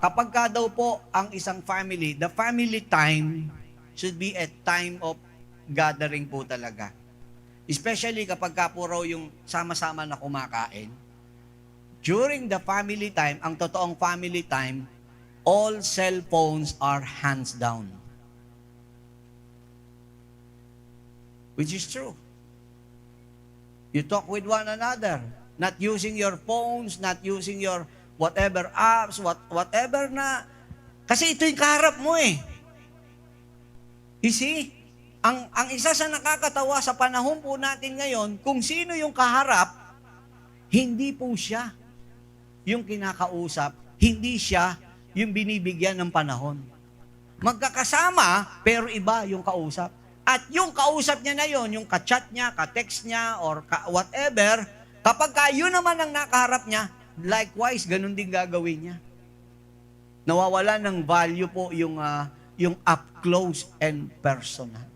kapag ka daw po ang isang family, the family time should be a time of gathering po talaga. Especially kapag ka po raw yung sama-sama na kumakain. During the family time, ang totoong family time, all cell phones are hands down. Which is true. You talk with one another, not using your phones, not using your whatever apps, whatever na. Kasi ito yung kaharap mo eh. You see? Ang isa sa nakakatawa sa panahon po natin ngayon, kung sino yung kaharap, hindi po siya yung kinakausap, hindi siya yung binibigyan ng panahon. Magkakasama, pero iba yung kausap. At yung kausap niya na yon, yung ka-chat niya, ka-text niya, or whatever, kapag yun naman ang nakaharap niya, likewise, ganun din gagawin niya. Nawawala ng value po yung up close and personal.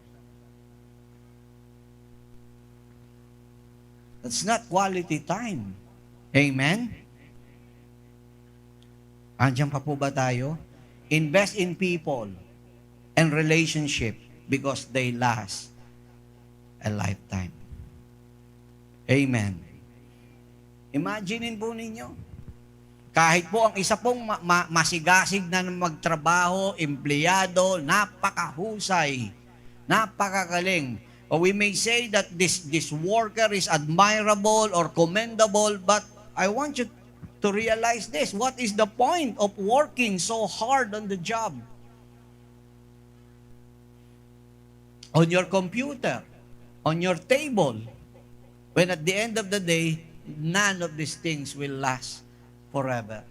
That's not quality time. Amen? Andiyan pa po ba tayo? Invest in people and relationship because they last a lifetime. Amen. Imaginin po ninyo, kahit po ang isa pong masigasig na magtrabaho, empleyado, napakahusay, napakagaling. Or we may say that this worker is admirable or commendable, but I want you to realize this. What is the point of working so hard on the job? On your computer, on your table, when at the end of the day, none of these things will last forever.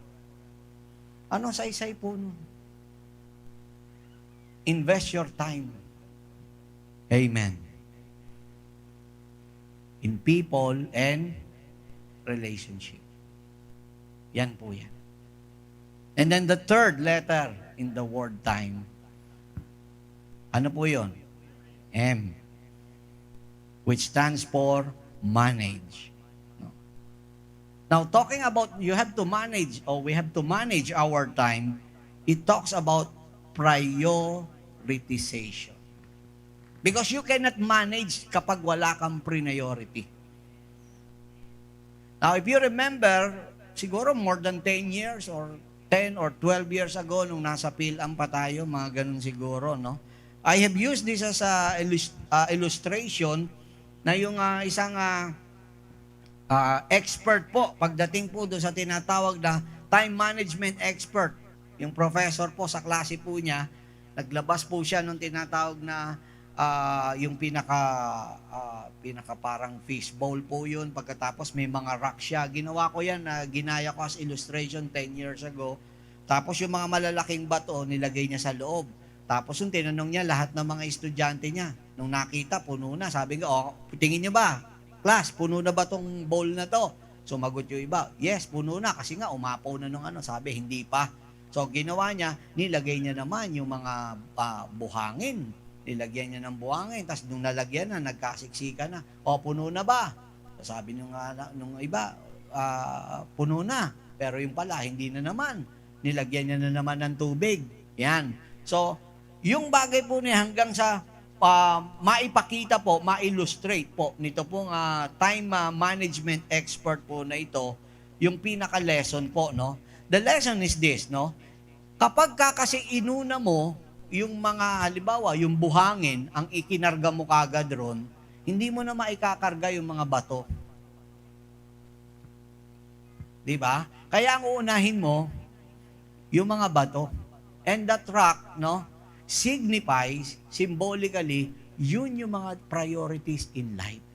Ano saysay po nun? Invest your time. Amen. In people and relationship. Yan po yan. And then the third letter in the word time. Ano po yun? M. Which stands for manage. Now, talking about you have to manage or we have to manage our time, it talks about prioritization. Because you cannot manage kapag wala kang priority. Now, if you remember, siguro more than 10 years or 10 or 12 years ago nung nasa PhilAm pa tayo, mga ganun siguro, no? I have used this as a illustration na yung isang expert po, pagdating po doon sa tinatawag na time management expert, yung professor po sa klase po niya, naglabas po siya nung tinatawag na yung pinaka parang fishbowl po yun. Pagkatapos may mga rock siya. Ginawa ko yan, ginaya ko as illustration 10 years ago. Tapos yung mga malalaking bato, nilagay niya sa loob. Tapos yung tinanong niya lahat ng mga estudyante niya. Nung nakita, puno na. Sabi ko, tingin niyo ba? Class, puno na ba tong bowl na to? Sumagot yung iba, yes, puno na. Kasi nga, umapaw na nung Sabi, hindi pa. So, ginawa niya, nilagay niya naman yung mga buhangin. Nilagyan niya ng buhangin. Tapos nung nalagyan na, nagkasiksika na. O, puno na ba? Sabi nung iba, puno na. Pero yung pala, hindi na naman. Nilagyan niya na naman ng tubig. Yan. So, yung bagay po niya hanggang sa maipakita po, ma-illustrate po nito pong time management expert po na ito, yung pinaka-lesson po, no? The lesson is this, no? Kapag kasi inuna mo, yung mga, halimbawa, yung buhangin, ang ikinarga mo kagad ron, hindi mo na maikakarga yung mga bato. Di ba? Kaya ang uunahin mo, yung mga bato. And that rock, no, signifies, symbolically, yun yung mga priorities in life.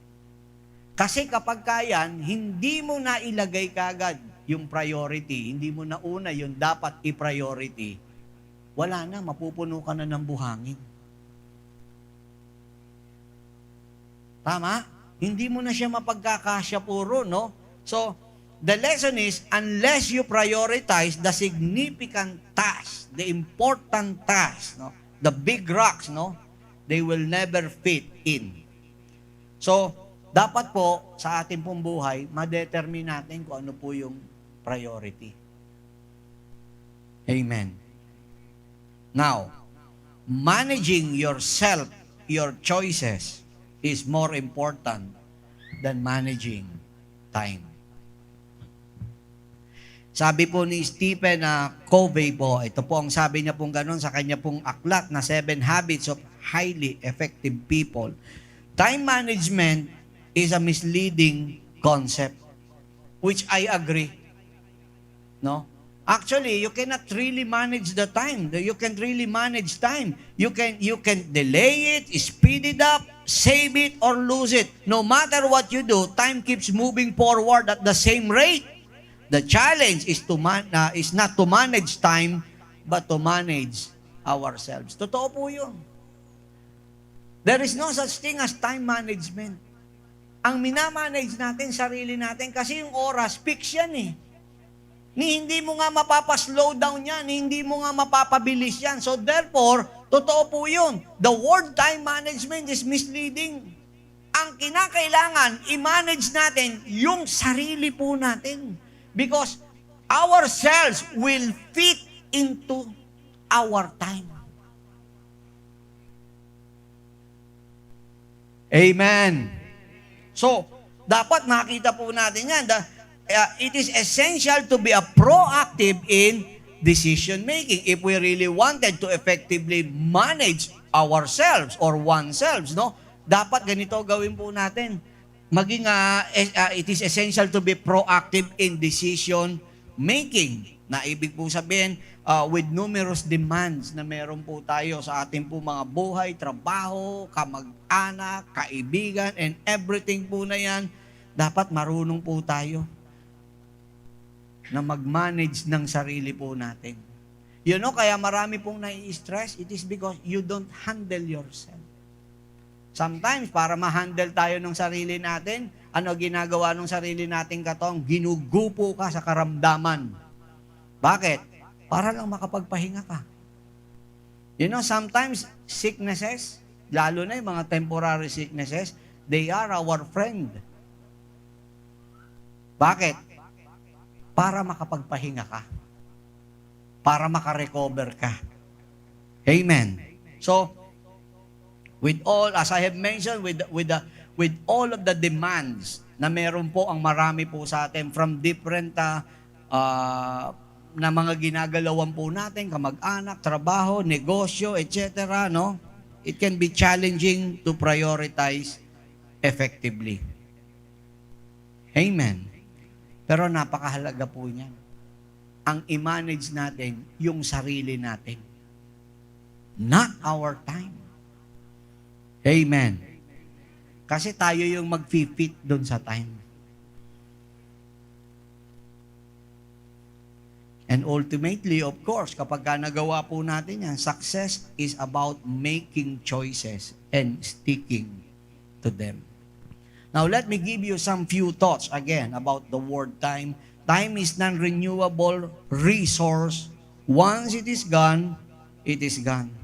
Kasi kapag kayan, hindi mo na ilagay kagad yung priority, hindi mo na una yung dapat i-priority, wala na, mapupuno ka na ng buhangin. Tama? Hindi mo na siya mapagkakasya puro, no? So, the lesson is, unless you prioritize the significant task, the important task, no? The big rocks, no? They will never fit in. So, dapat po, sa ating pong buhay, ma-determine natin kung ano po yung priority. Amen. Now, managing yourself, your choices, is more important than managing time. Sabi po ni Stephen Covey po, ito po ang sabi niya pong ganun sa kanya pong aklat na 7 Habits of Highly Effective People. Time management is a misleading concept, which I agree. No? Actually, you cannot really manage the time. You can really manage time. You can delay it, speed it up, save it, or lose it. No matter what you do, time keeps moving forward at the same rate. The challenge is is not to manage time, but to manage ourselves. Totoo po yun. There is no such thing as time management. Ang minamanage natin, sarili natin, kasi yung oras, fix yan eh. Hindi mo nga mapapaslow down yan, hindi mo nga mapapabilis yan. So therefore, totoo po yun. The word time management is misleading. Ang kinakailangan, i-manage natin yung sarili po natin. Because ourselves will fit into our time. Amen. So, dapat makita po natin yan. It is essential to be a proactive in decision making if we really wanted to effectively manage ourselves or oneself, no? Dapat ganito gawin po natin. Maging it is essential to be proactive in decision making. Na ibig po sabihin, with numerous demands na meron po tayo sa ating po mga buhay, trabaho, kamag-anak, kaibigan, and everything po na yan, dapat marunong po tayo na mag-manage ng sarili po natin. You know, kaya marami pong nai-stress, it is because you don't handle yourself. Sometimes, para ma-handle tayo ng sarili natin, ano ginagawa ng sarili natin katong? Ginugupo ka sa karamdaman. Bakit? Para lang makapagpahinga ka. You know, sometimes sicknesses, lalo na yung mga temporary sicknesses, they are our friend. Bakit? Para makapagpahinga ka. Para makarecover ka. Amen. So, with all, as I have mentioned, with all of the demands na meron po ang marami po sa atin from different na mga ginagalawan po natin, kamag-anak, trabaho, negosyo, etc., no? It can be challenging to prioritize effectively. Amen. Pero napakahalaga po niyan. Ang i-manage natin yung sarili natin. Not our time. Amen. Kasi tayo yung mag-fit doon sa time. And ultimately, of course, kapag nagawa po natin yan, success is about making choices and sticking to them. Now, let me give you some few thoughts again about the word time. Time is non-renewable resource. Once it is gone, it is gone.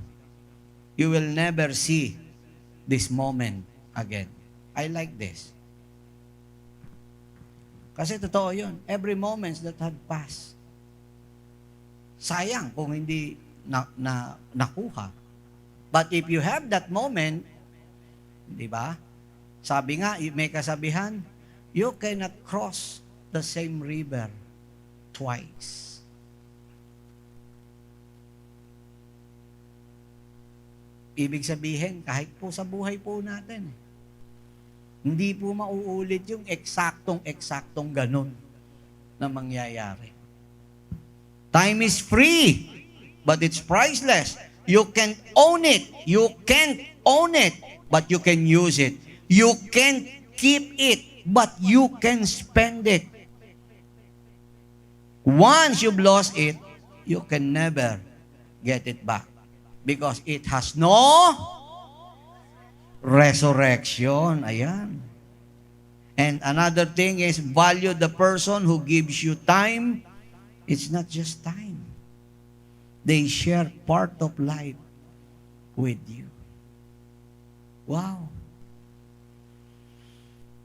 You will never see this moment again. I like this. Kasi totoo yun. Every moments that had passed. Sayang kung hindi nakuha. But if you have that moment, di ba? Sabi nga, may kasabihan, you cannot cross the same river twice. Ibig sabihin, kahit po sa buhay po natin, hindi po mauulit yung eksaktong ganun na mangyayari. Time is free, but it's priceless. You can't own it. You can't own it, but you can use it. You can't keep it, but you can spend it. Once you've lost it, you can never get it back because it has no resurrection. Ayan. And another thing is value the person who gives you time. It's not just time. They share part of life with you. Wow.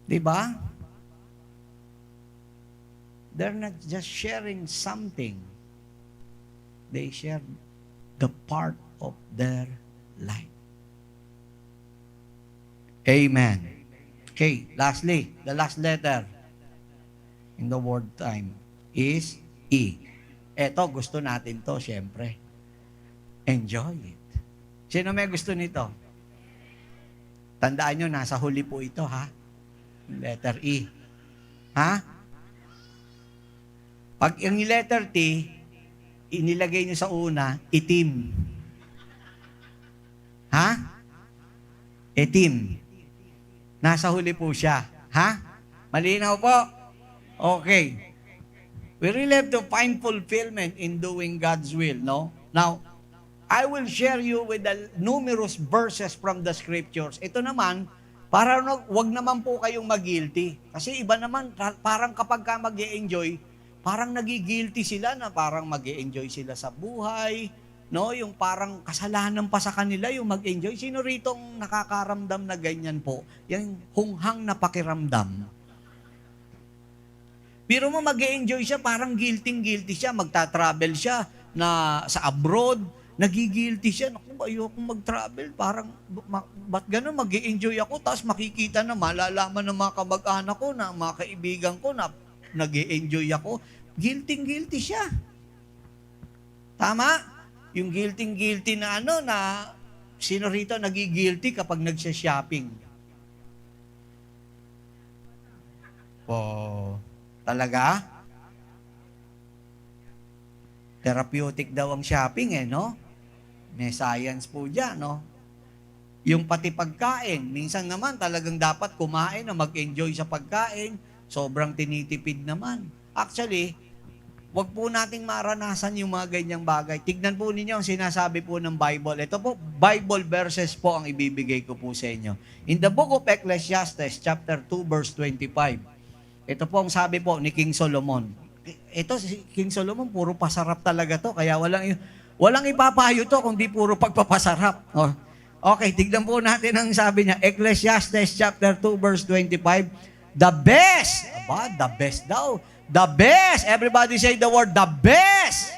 Diba? They're not just sharing something. They share the part of their life. Amen. Okay, lastly, the last letter in the word time is E. Eto, gusto natin to, syempre. Enjoy it. Sino may gusto nito? Tandaan nyo, nasa huli po ito, ha? Letter E. Ha? Pag yung letter T, inilagay nyo sa una, itim. Ha? Itim. Nasa huli po siya. Ha? Malinaw po? Okay. We really have to find fulfillment in doing God's will, no? Now, I will share you with the numerous verses from the scriptures. Ito naman, para wag naman po kayong mag-guilty. Kasi iba naman, parang kapag ka mag-e-enjoy, parang nagigilty sila na parang mag-e-enjoy sila sa buhay, no? Yung parang kasalanan pa sa kanila yung mag-enjoy. Sino rito ang nakakaramdam na ganyan po? Yung hunghang na pakiramdam. Pero mo mag-e-enjoy siya, parang guilty siya, magta-travel siya na sa abroad, nagigilty siya. Naku, ayokong mag-travel, parang, ba't gano'n, mag-e-enjoy ako, tapos makikita na, malalaman ng mga kamag-anak ko, na mga kaibigan ko, na nag-e-enjoy ako, guilty siya. Tama? Yung guilty na na sino rito nagigilty kapag nagsha-shopping? Talaga? Therapeutic daw ang shopping no? May science po dyan, no? Yung pati pagkain, minsan naman talagang dapat kumain na mag-enjoy sa pagkain, sobrang tinitipid naman. Actually, wag po nating maranasan yung mga ganyang bagay. Tignan po ninyo ang sinasabi po ng Bible. Ito po, Bible verses po ang ibibigay ko po sa inyo. In the book of Ecclesiastes, chapter 2, verse 25. Ito po ang sabi po ni King Solomon. Ito, si King Solomon, puro pasarap talaga to. Kaya walang ipapayo to kung di puro pagpapasarap. Oh. Okay, tignan po natin ang sabi niya. Ecclesiastes chapter 2, verse 25. The best. Aba, the best daw. The best. Everybody say the word, the best.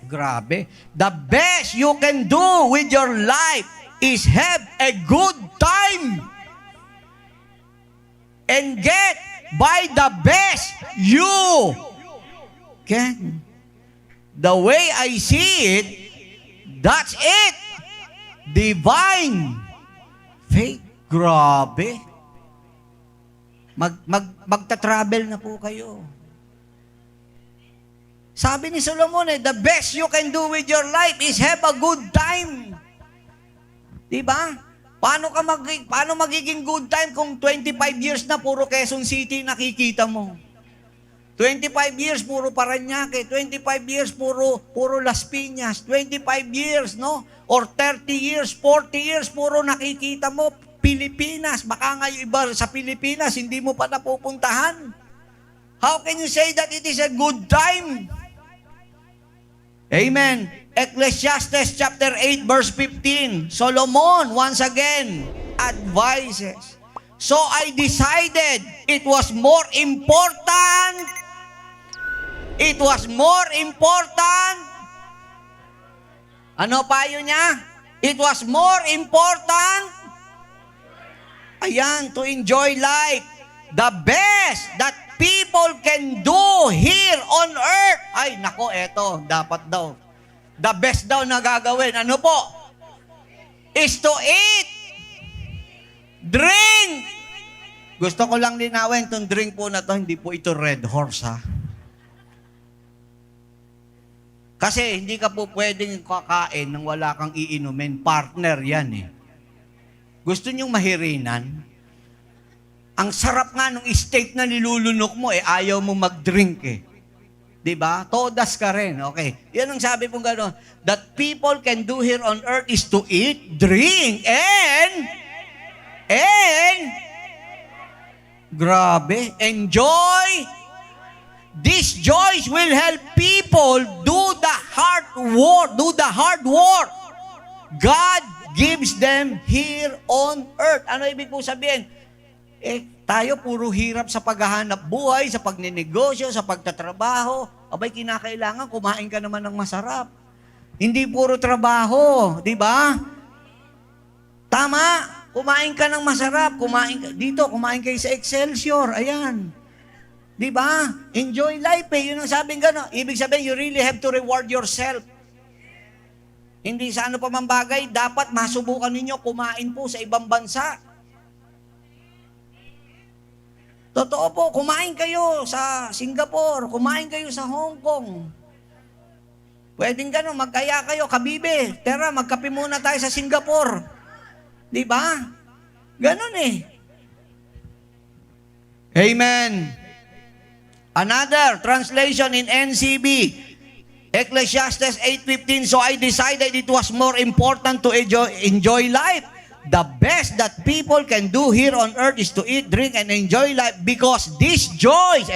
Grabe. The best you can do with your life is have a good time. And get by the best you can. The way I see it, that's it. Divine faith. Grabe. Magta-travel na po kayo. Sabi ni Solomon the best you can do with your life is have a good time. Diba? Paano magiging good time kung 25 years na puro Quezon City nakikita mo? 25 years puro Parañaque, 25 years puro Las Piñas, 25 years, no? Or 30 years, 40 years puro nakikita mo Pilipinas. Baka nga yung iba sa Pilipinas hindi mo pa napupuntahan. How can you say that it is a good time? Amen. Ecclesiastes chapter 8 verse 15. Solomon once again advises, So I decided it was more important. It was more important. Ano payo niya? It was more important. Ayan, to enjoy life. The best that people can do here on earth. Ay, nako, eto, dapat daw. The best daw na gagawin. Ano po? Is to eat, drink. Gusto ko lang linawin, itong drink po na to, hindi po ito Red Horse, ha? Kasi hindi ka po pwedeng kakain nang wala kang iinumin. Partner yan, eh. Gusto niyong mahirinan? Ang sarap nga nung steak na nilulunok mo, eh, ayaw mo mag-drink, eh. Diba? Todas ka rin. Okay. Yan ang sabi pong gano'n. That people can do here on earth is to eat, drink, and grabe, enjoy. These joys will help people do the hard work. God gives them here on earth. Ano ibig po sabihin? Tayo puro hirap sa paghahanap buhay, sa pagninegosyo, sa pagtatrabaho. Abay, kinakailangan kumain ka naman ng masarap. Hindi puro trabaho, di ba? Tama, kumain ka ng masarap. Kumain kayo sa Excelsior. Ayan. Di ba? Enjoy life, eh. Yun ang sabing gano'n. Ibig sabihin, you really have to reward yourself. Hindi sa ano pa man bagay, dapat masubukan ninyo kumain po sa ibang bansa. Totoo po, kumain kayo sa Singapore, kumain kayo sa Hong Kong. Pwedeng gano'n, magkaya kayo, kabibe. Tara, magkape muna tayo sa Singapore. Di ba? Gano'n eh. Amen. Another translation in NCB, Ecclesiastes 8:15, so I decided it was more important to enjoy life. The best that people can do here on earth is to eat, drink, and enjoy life because these joys,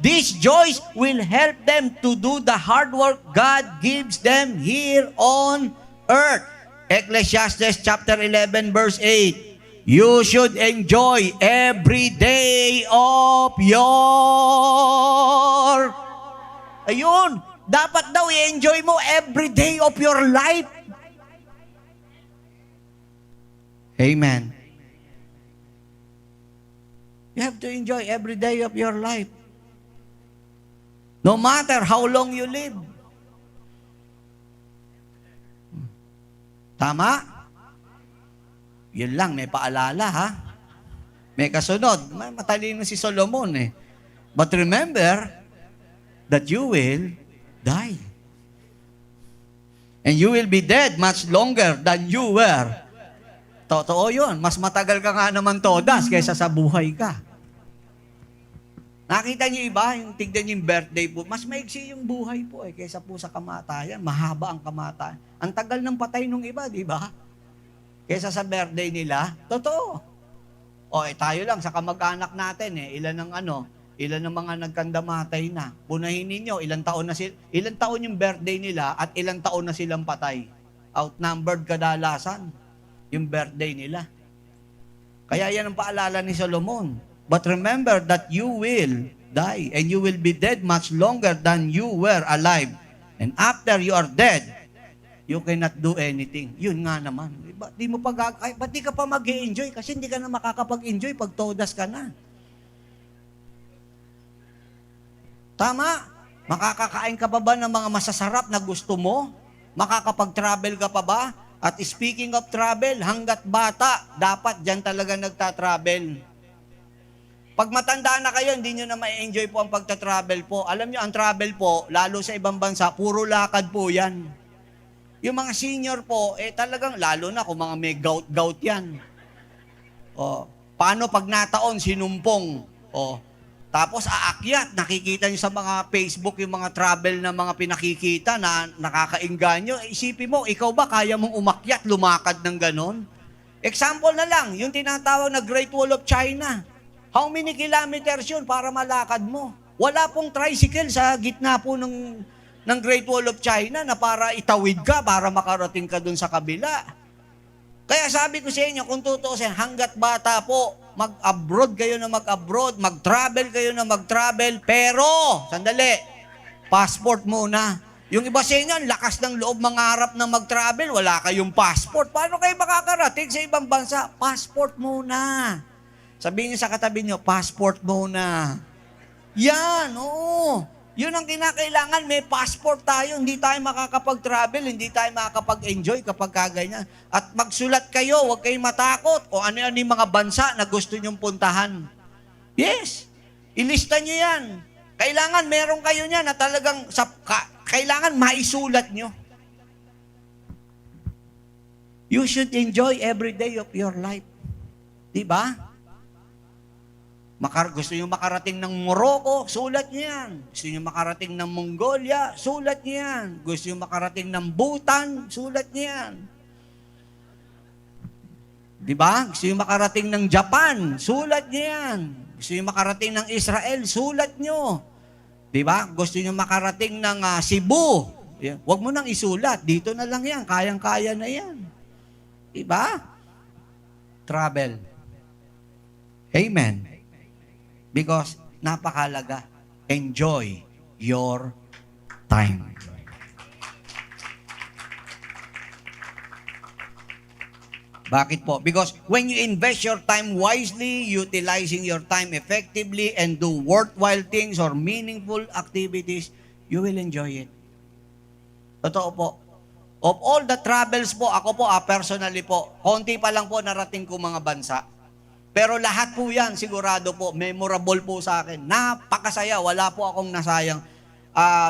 these joys will help them to do the hard work God gives them here on earth. Ecclesiastes chapter 11 verse 8. You should enjoy every day of your... Ayun, dapat daw i-enjoy mo every day of your life. Amen. You have to enjoy every day of your life. No matter how long you live. Tama? Yun lang, may paalala, ha? May kasunod. Matalino si Solomon, eh. But remember that you will die. And you will be dead much longer than you were. Totoo yun. Mas matagal ka nga naman todas kaysa sa buhay ka. Nakita niyo iba, yung tignan niyo yung birthday po, mas maigsi yung buhay po kaysa po sa kamatayan. Mahaba ang kamatayan. Ang tagal ng patay nung iba, di ba? Kaysa sa birthday nila, totoo. Tayo lang sa kamag-anak natin, ilan ng mga nagkandamatay na. Punahin ninyo, ilang taon yung birthday nila at ilang taon na silang patay. Outnumbered kadalasan yung birthday nila. Kaya yan ang paalala ni Solomon. But remember that you will die and you will be dead much longer than you were alive. And after you are dead, you cannot do anything. Yun nga naman. Ba't di ka pa mag-i-enjoy? Kasi hindi ka na makakapag-enjoy pag todas ka na. Tama? Makakakain ka pa ba ng mga masasarap na gusto mo? Makakapag-travel ka pa ba? At speaking of travel, hanggat bata, dapat dyan talaga nagta-travel. Pag matanda na kayo, hindi nyo na ma-enjoy po ang pagta-travel po. Alam nyo, ang travel po, lalo sa ibang bansa, puro lakad po yan. Yung mga senior po, talagang lalo na kung mga may gout yan. Paano pag nataon, sinumpong? Tapos aakyat, nakikita nyo sa mga Facebook yung mga travel na mga pinakikita na nakakainganyo. Isipin mo, ikaw ba kaya mong umakyat, lumakad ng ganon? Example na lang, yung tinatawag na Great Wall of China. How many kilometers yun para malakad mo? Wala pong tricycle sa gitna po ng Great Wall of China na para itawid ka, para makarating ka dun sa kabila. Kaya sabi ko sa inyo, kung tutuusin, hanggat bata po, mag-abroad kayo na mag-abroad, mag-travel kayo na mag-travel, pero, sandali, passport muna. Yung iba sa inyo, lakas ng loob mangarap na mag-travel, wala kayong passport. Paano kayo makakarating sa ibang bansa? Passport muna. Sabihin niyo sa katabi niyo, passport muna. Yan, oo. Yun ang kinakailangan, may passport tayo. Hindi tayo makakapag-travel, hindi tayo makakapag-enjoy kapag kaganyan. At magsulat kayo, huwag kayong matakot o ano-ano yung mga bansa na gusto nyong puntahan. Yes, ilista nyo yan. Kailangan meron kayo niyan na talagang kailangan maisulat nyo. You should enjoy every day of your life. Diba? Gusto nyo makarating ng Morocco, sulat nyo yan. Gusto nyo makarating ng Mongolia, sulat nyo yan. Gusto nyo makarating ng Bhutan, sulat nyo yan. Diba? Gusto nyo makarating ng Japan, sulat nyo yan. Gusto nyo makarating ng Israel, sulat nyo. Diba? Gusto nyo makarating ng Cebu, huwag mo nang isulat. Dito na lang yan, kayang-kaya na yan. Diba? Travel. Amen. Because napakalaga, enjoy your time. Bakit po? Because when you invest your time wisely, utilizing your time effectively, and do worthwhile things or meaningful activities, you will enjoy it. Totoo po. Of all the travels po, ako po, personally po, konti pa lang po narating ko mga bansa. Pero lahat po yan, sigurado po, memorable po sa akin. Napakasaya, wala po akong nasayang.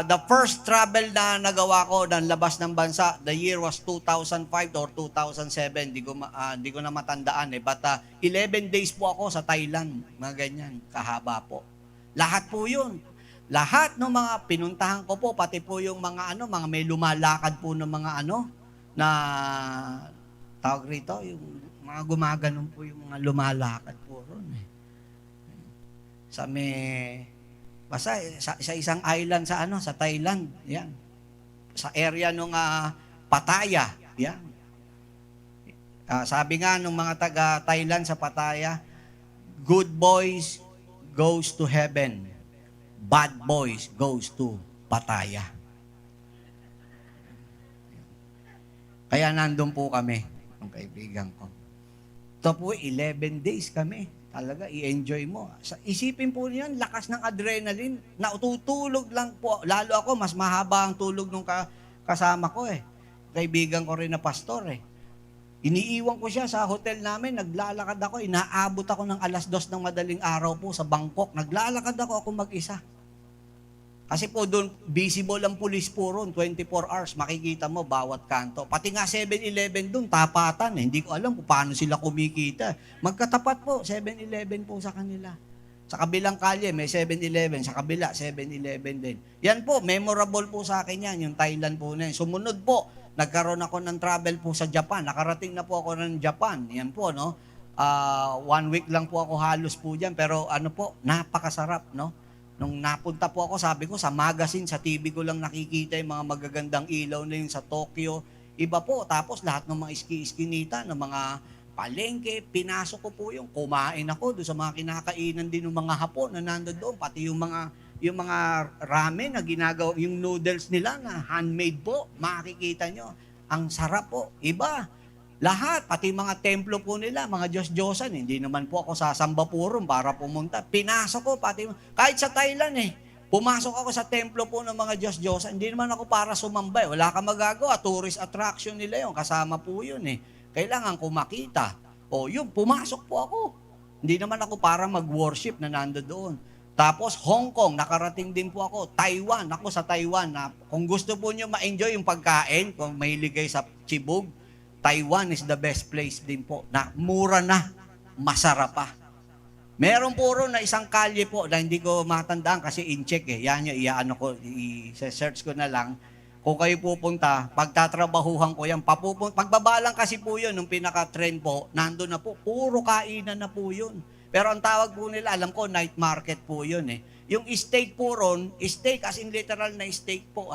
The first travel na nagawa ko ng labas ng bansa, the year was 2005 or 2007, di ko na matandaan But 11 days po ako sa Thailand, mga ganyan, kahaba po. Lahat po yun. Lahat ng mga pinuntahan ko po, pati po yung mga mga may lumalakad po ng mga na tawag rito, yung mga gumaganon po yung mga lumalakad po ron. Basta sa isang island sa Thailand, yan. Sa area nung Pattaya, yan. Sabi nga nung mga taga Thailand sa Pattaya, good boys goes to heaven, bad boys goes to Pattaya. Kaya nandun po kami, ang kaibigan ko. Ito po, 11 days kami. Talaga, i-enjoy mo. Isipin po niyan, lakas ng adrenaline. Natutulog lang po. Lalo ako, mas mahaba ang tulog nung kasama ko Kaibigan ko rin na pastor Iniiwan ko siya sa hotel namin. Naglalakad ako. Inaabot ako ng 2:00 ng madaling araw po sa Bangkok. Naglalakad ako mag-isa. Kasi po doon, visible ang pulis po ron, 24 hours, makikita mo bawat kanto. Pati nga 7-Eleven doon, tapatan Hindi ko alam kung paano sila kumikita. Magkatapat po, 7-Eleven po sa kanila. Sa kabilang kalye, may 7-Eleven. Sa kabila, 7-Eleven din. Yan po, memorable po sa akin yan, yung Thailand po na yan. Sumunod po, nagkaroon ako ng travel po sa Japan. Nakarating na po ako ng Japan. Yan po, 1 week lang po ako halos po dyan. Pero napakasarap, Nung napunta po ako, sabi ko, sa magazine, sa TV ko lang nakikita yung mga magagandang ilaw na yun sa Tokyo. Iba po. Tapos lahat ng mga iski-iskinita, ng mga palengke, pinasok ko po yung kumain ako doon sa mga kinakainan din ng mga Hapon na nandun doon. Pati yung mga ramen na ginagawa, yung noodles nila na handmade po, makikita nyo. Ang sarap po. Iba. Lahat, pati mga templo po nila, mga Diyos-Diyosan, hindi naman po ako sasamba po ron para pumunta. Pinasok ko, kahit sa Thailand pumasok ako sa templo po ng mga Diyos-Diyosan, hindi naman ako para sumambay. Wala ka magagawa, tourist attraction nila yun, kasama po yun Kailangan ko makita. Yun, pumasok po ako. Hindi naman ako para mag-worship na nando doon. Tapos Hong Kong, nakarating din po ako. Taiwan, ako sa Taiwan. Kung gusto po nyo ma-enjoy yung pagkain, kung mahilig kayo sa chibog, Taiwan is the best place din po. Na mura na, masarap pa. Meron po ron na isang kalye po na hindi ko matandaan kasi in-check Yan yung i-search ko na lang. Kung kayo pupunta, pagtatrabahuhan ko yan, pagbabalang kasi po yun, nung pinaka-trend po, nandun na po, puro kainan na po yun. Pero ang tawag po nila, alam ko, night market po yun Yung steak po ron, steak as in literal na steak po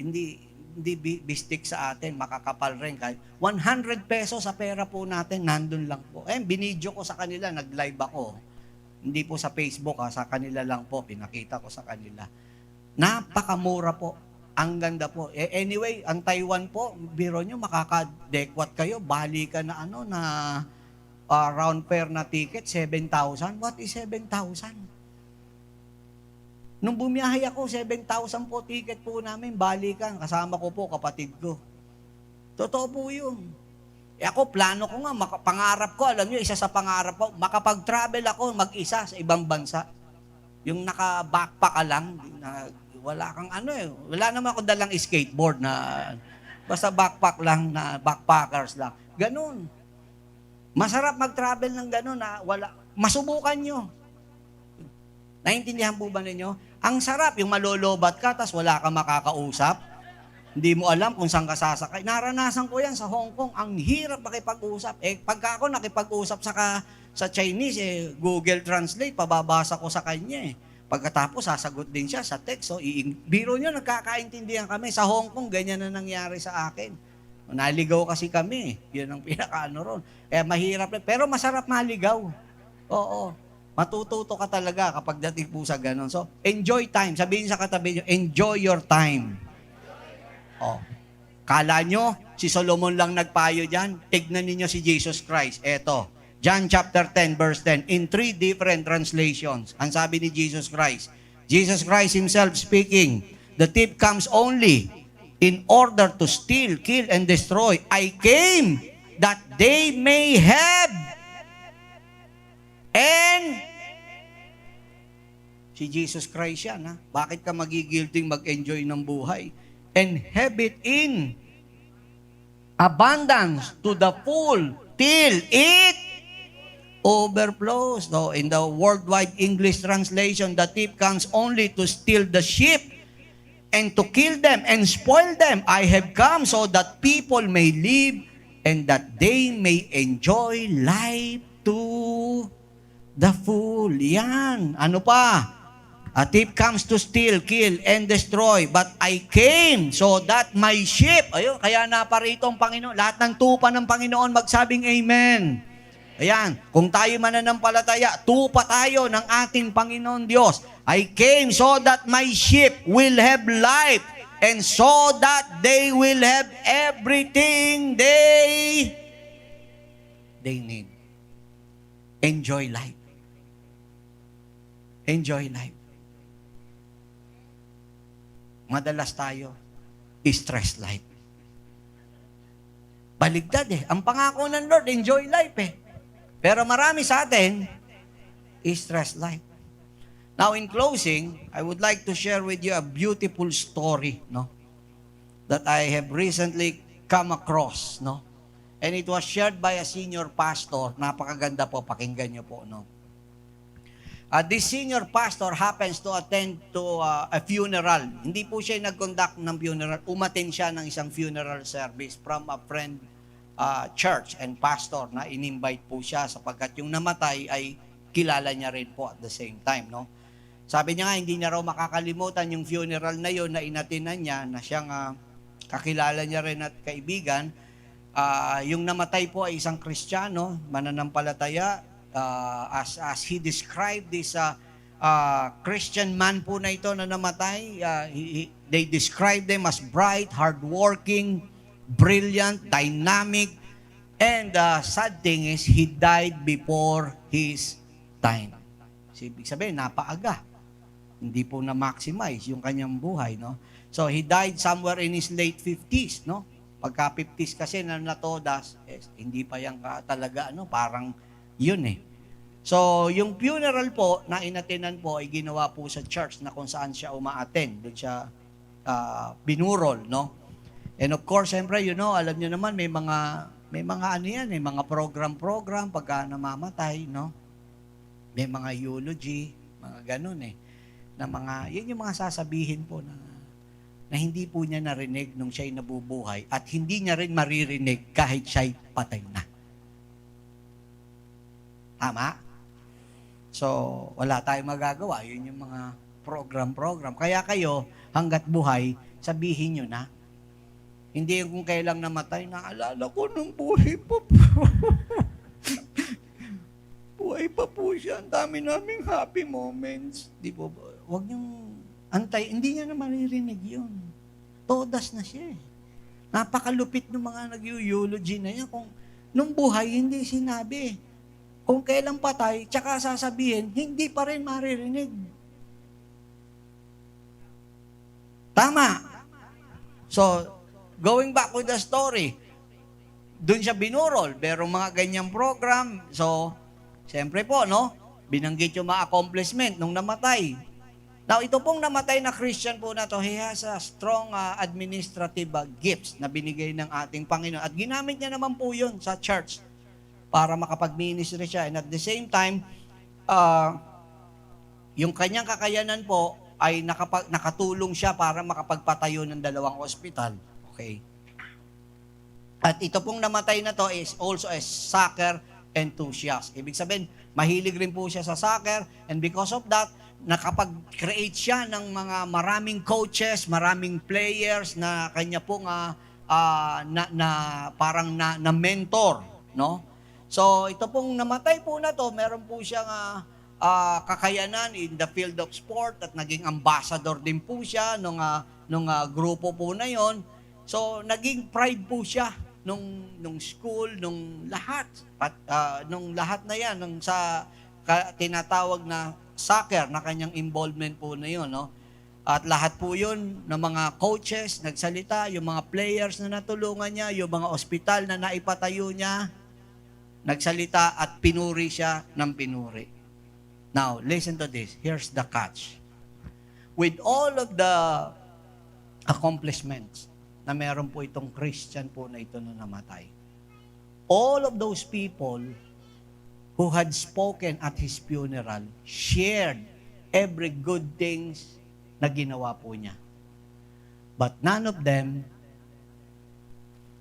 Hindi hindi bistik sa atin, makakapal rin. Kahit 100 pesos sa pera po natin, nandun lang po. Binidyo ko sa kanila, nag-live ako. Hindi po sa Facebook, sa kanila lang po, pinakita ko sa kanila. Napakamura po. Ang ganda po. Anyway, ang Taiwan po, biro nyo, makakadekwat kayo, balikan na round fare na ticket, 7,000. What is 7,000? Nung bumiyahe ako, 7,000 po ticket po namin, balikan. Kasama ko po, kapatid ko. Totoo po yun. Ako, plano ko nga, pangarap ko, alam niyo, isa sa pangarap ko, makapag-travel ako mag-isa sa ibang bansa. Yung naka-backpack ka lang, wala kang wala naman ako dalang skateboard na, basta backpack lang, na backpackers lang. Ganun. Masarap mag-travel ng ganun na masubukan nyo. Naintindihan po ba ninyo? Ang sarap, yung malolobat ka, tas wala kang makakausap. Hindi mo alam kung saan ka sasakay. Naranasan ko yan sa Hong Kong. Ang hirap makipag-usap. Pagka ako nakipag-usap sa Chinese, Google Translate, pababasa ko sa kanya. Pagkatapos, sasagot din siya sa text. So, biro nyo, nagkakaintindihan kami. Sa Hong Kong, ganyan na nangyari sa akin. Naligaw kasi kami. Yun ang pinaka ron. Mahirap. Pero masarap maligaw. Oo. Matututo ka talaga kapag dating po sa ganun. So, enjoy time. Sabihin sa katabi nyo, enjoy your time. Kala nyo, si Solomon lang nagpayo dyan? Tignan ninyo si Jesus Christ. Eto, John chapter 10, verse 10, in 3 different translations. Ang sabi ni Jesus Christ himself speaking, the thief comes only in order to steal, kill, and destroy. I came that they may have. And si Jesus Christ yan, ha? Bakit ka magigilting mag-enjoy ng buhay? And have it in abundance to the full till it overflows. So, in the worldwide English translation, the thief comes only to steal the sheep and to kill them and spoil them. I have come so that people may live and that they may enjoy life to the full. Yan. Ano pa? A thief comes to steal, kill, and destroy. But I came so that my sheep, ayun, kaya naparito ang Panginoon. Lahat ng tupa ng Panginoon magsabing amen. Ayan, kung tayo mananampalataya, tupa tayo ng ating Panginoon Diyos. I came so that my sheep will have life and so that they will have everything they need. Enjoy life. Enjoy life. Madalas tayo, stress life. Baligtad Ang pangako ng Lord, enjoy life Pero marami sa atin, stress life. Now in closing, I would like to share with you a beautiful story, that I have recently come across, And it was shared by a senior pastor. Napakaganda po, pakinggan niyo po, This senior pastor happens to attend to a funeral. Hindi po siya nag-conduct ng funeral. Umattend siya ng isang funeral service from a friend church and pastor na in-invite po siya sapagkat yung namatay ay kilala niya rin po at the same time. Sabi niya nga, hindi niya raw makakalimutan yung funeral na yon na inatinan niya na siyang kakilala niya rin at kaibigan. Yung namatay po ay isang Kristiyano, mananampalataya. As he described this Christian man po na ito na namatay, they described them as bright, hardworking, brilliant, dynamic, and sad thing is, he died before his time. Ibig sabihin, napaaga. Hindi po na-maximize yung kanyang buhay, So, he died somewhere in his late 50s, Pagka 50s kasi na natodas, hindi pa yan talaga, parang yun So, yung funeral po na inatinan po ay ginawa po sa church na kung saan siya umaattend. Doon siya binurol, And of course, siyempre, alam niyo naman, may mga ano yan, may mga program pagka namamatay, May mga eulogy, mga ganun Na yun yung mga sasabihin po na hindi po niya narinig nung siya'y nabubuhay at hindi niya rin maririnig kahit siya'y patay na. Tama? So, wala tayong magagawa. Yun yung mga program. Kaya kayo, hanggat buhay, sabihin nyo na. Hindi yung kung kailang namatay, naalala ko nung buhay pa po. Buhay pa po siya. Ang dami naming happy moments. Di po ba? Huwag niyong antay. Hindi niya na maririnig yun. Todas na siya eh. Napakalupit ng mga nag-eulogy na yan. Kung nung buhay, hindi sinabi. Kung kailang patay, tsaka sasabihin, hindi pa rin maririnig. Tama. So, going back with the story, doon siya binurol, pero mga ganyang program, so, siyempre po, no, binanggit yung mga accomplishment nung namatay. Now, ito pong namatay na Christian po na to, he has a strong administrative gifts na binigay ng ating Panginoon. At ginamit niya naman po yun sa church para makapag-ministry siya. And at the same time, yung kanyang kakayanan po ay nakatulong siya para makapagpatayo ng 2 ospital. Okay. At ito pong namatay na to is also a soccer enthusiast. Ibig sabihin, mahilig rin po siya sa soccer, and because of that, nakapag-create siya ng mga maraming coaches, maraming players na kanya pong parang na mentor, no? So ito pong namatay po na to, meron po siyang kakayanan in the field of sport at naging ambassador din po siya nung grupo po na yon. So naging pride po siya nung school, nung lahat at nung lahat na yan nung sa tinatawag na soccer na kanyang involvement po na yun, no? At lahat po yun ng mga coaches nagsalita, yung mga players na natulungan niya, yung mga ospital na naipatayo niya, nagsalita at pinuri siya ng pinuri. Now, listen to this. Here's the catch. With all of the accomplishments na meron po itong Christian po na ito na namatay, all of those people who had spoken at his funeral shared every good things na ginawa po niya. But none of them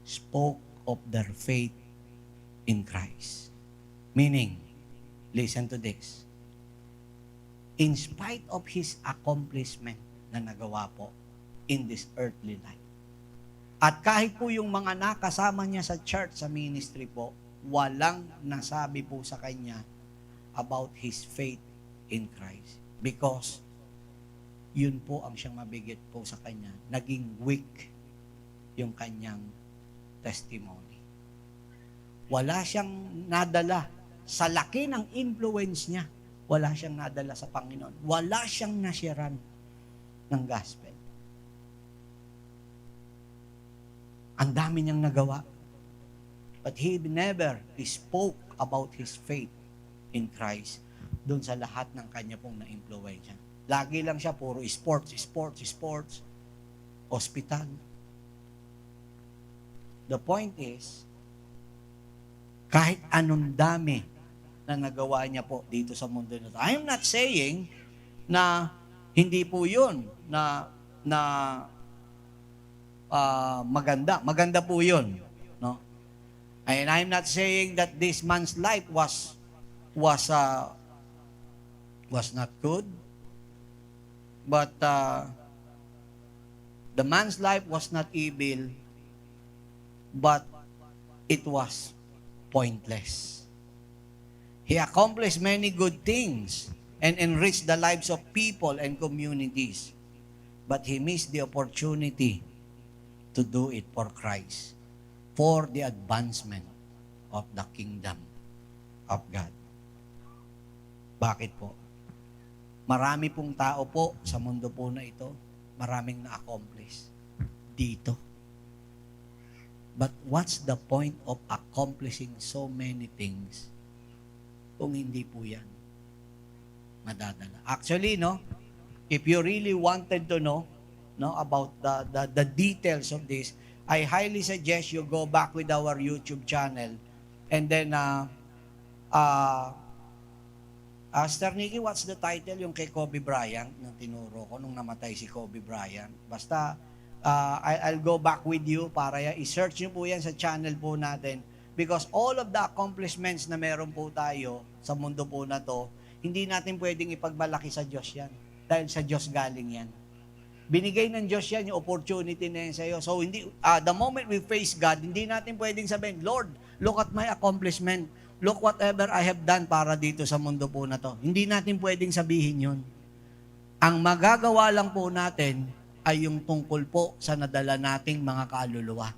spoke of their faith in Christ. Meaning, listen to this. In spite of his accomplishment na nagawa po in this earthly life, at kahit po yung mga nakasama niya sa church, sa ministry po, walang nasabi po sa kanya about his faith in Christ. Because yun po ang siyang mabigit po sa kanya. Naging weak yung kanyang testimony. Wala siyang nadala sa laki ng influence niya. Wala siyang nadala sa Panginoon. Wala siyang nasyaran ng gospel. Ang dami niyang nagawa. But he never spoke about his faith in Christ doon sa lahat ng kanya pong na-influensya. Lagi lang siya puro sports, hospital. The point is, kahit anong dami na nagawa niya po dito sa mundo na ito. I am not saying na hindi po yun na maganda. Maganda po yun. No? And I'm not saying that this man's life was not good, but the man's life was not evil, but it was pointless. He accomplished many good things and enriched the lives of people and communities, but he missed the opportunity to do it for Christ, for the advancement of the kingdom of God. Bakit po? Marami pong tao po sa mundo po na ito, maraming na-accomplish dito. But what's the point of accomplishing so many things kung hindi po yan madadala? Actually, no, if you really wanted to know about the details of this, I highly suggest you go back with our YouTube channel and then Sir Nicky, what's the title yung kay Kobe Bryant na tinuro ko nung namatay si Kobe Bryant? Basta I'll go back with you para i-search nyo po yan sa channel po natin, because all of the accomplishments na meron po tayo sa mundo po na to, hindi natin pwedeng ipagmalaki sa Diyos yan, dahil sa Diyos galing yan. Binigay ng Diyos yan, yung opportunity na yan sa'yo. So, the moment we face God, hindi natin pwedeng sabihin, Lord, look at my accomplishment. Look whatever I have done para dito sa mundo po na to. Hindi natin pwedeng sabihin yun. Ang magagawa lang po natin ay yung tungkol po sa nadala nating mga kaluluwa.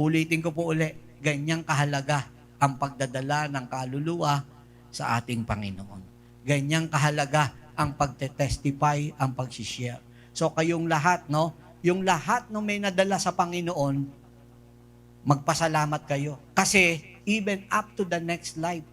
Ulitin ko po uli, ganyang kahalaga ang pagdadala ng kaluluwa sa ating Panginoon. Ganyang kahalaga ang pagte-testify, ang pag-share. So kayong lahat, no? Yung lahat no may nadala sa Panginoon, magpasalamat kayo. Kasi even up to the next life,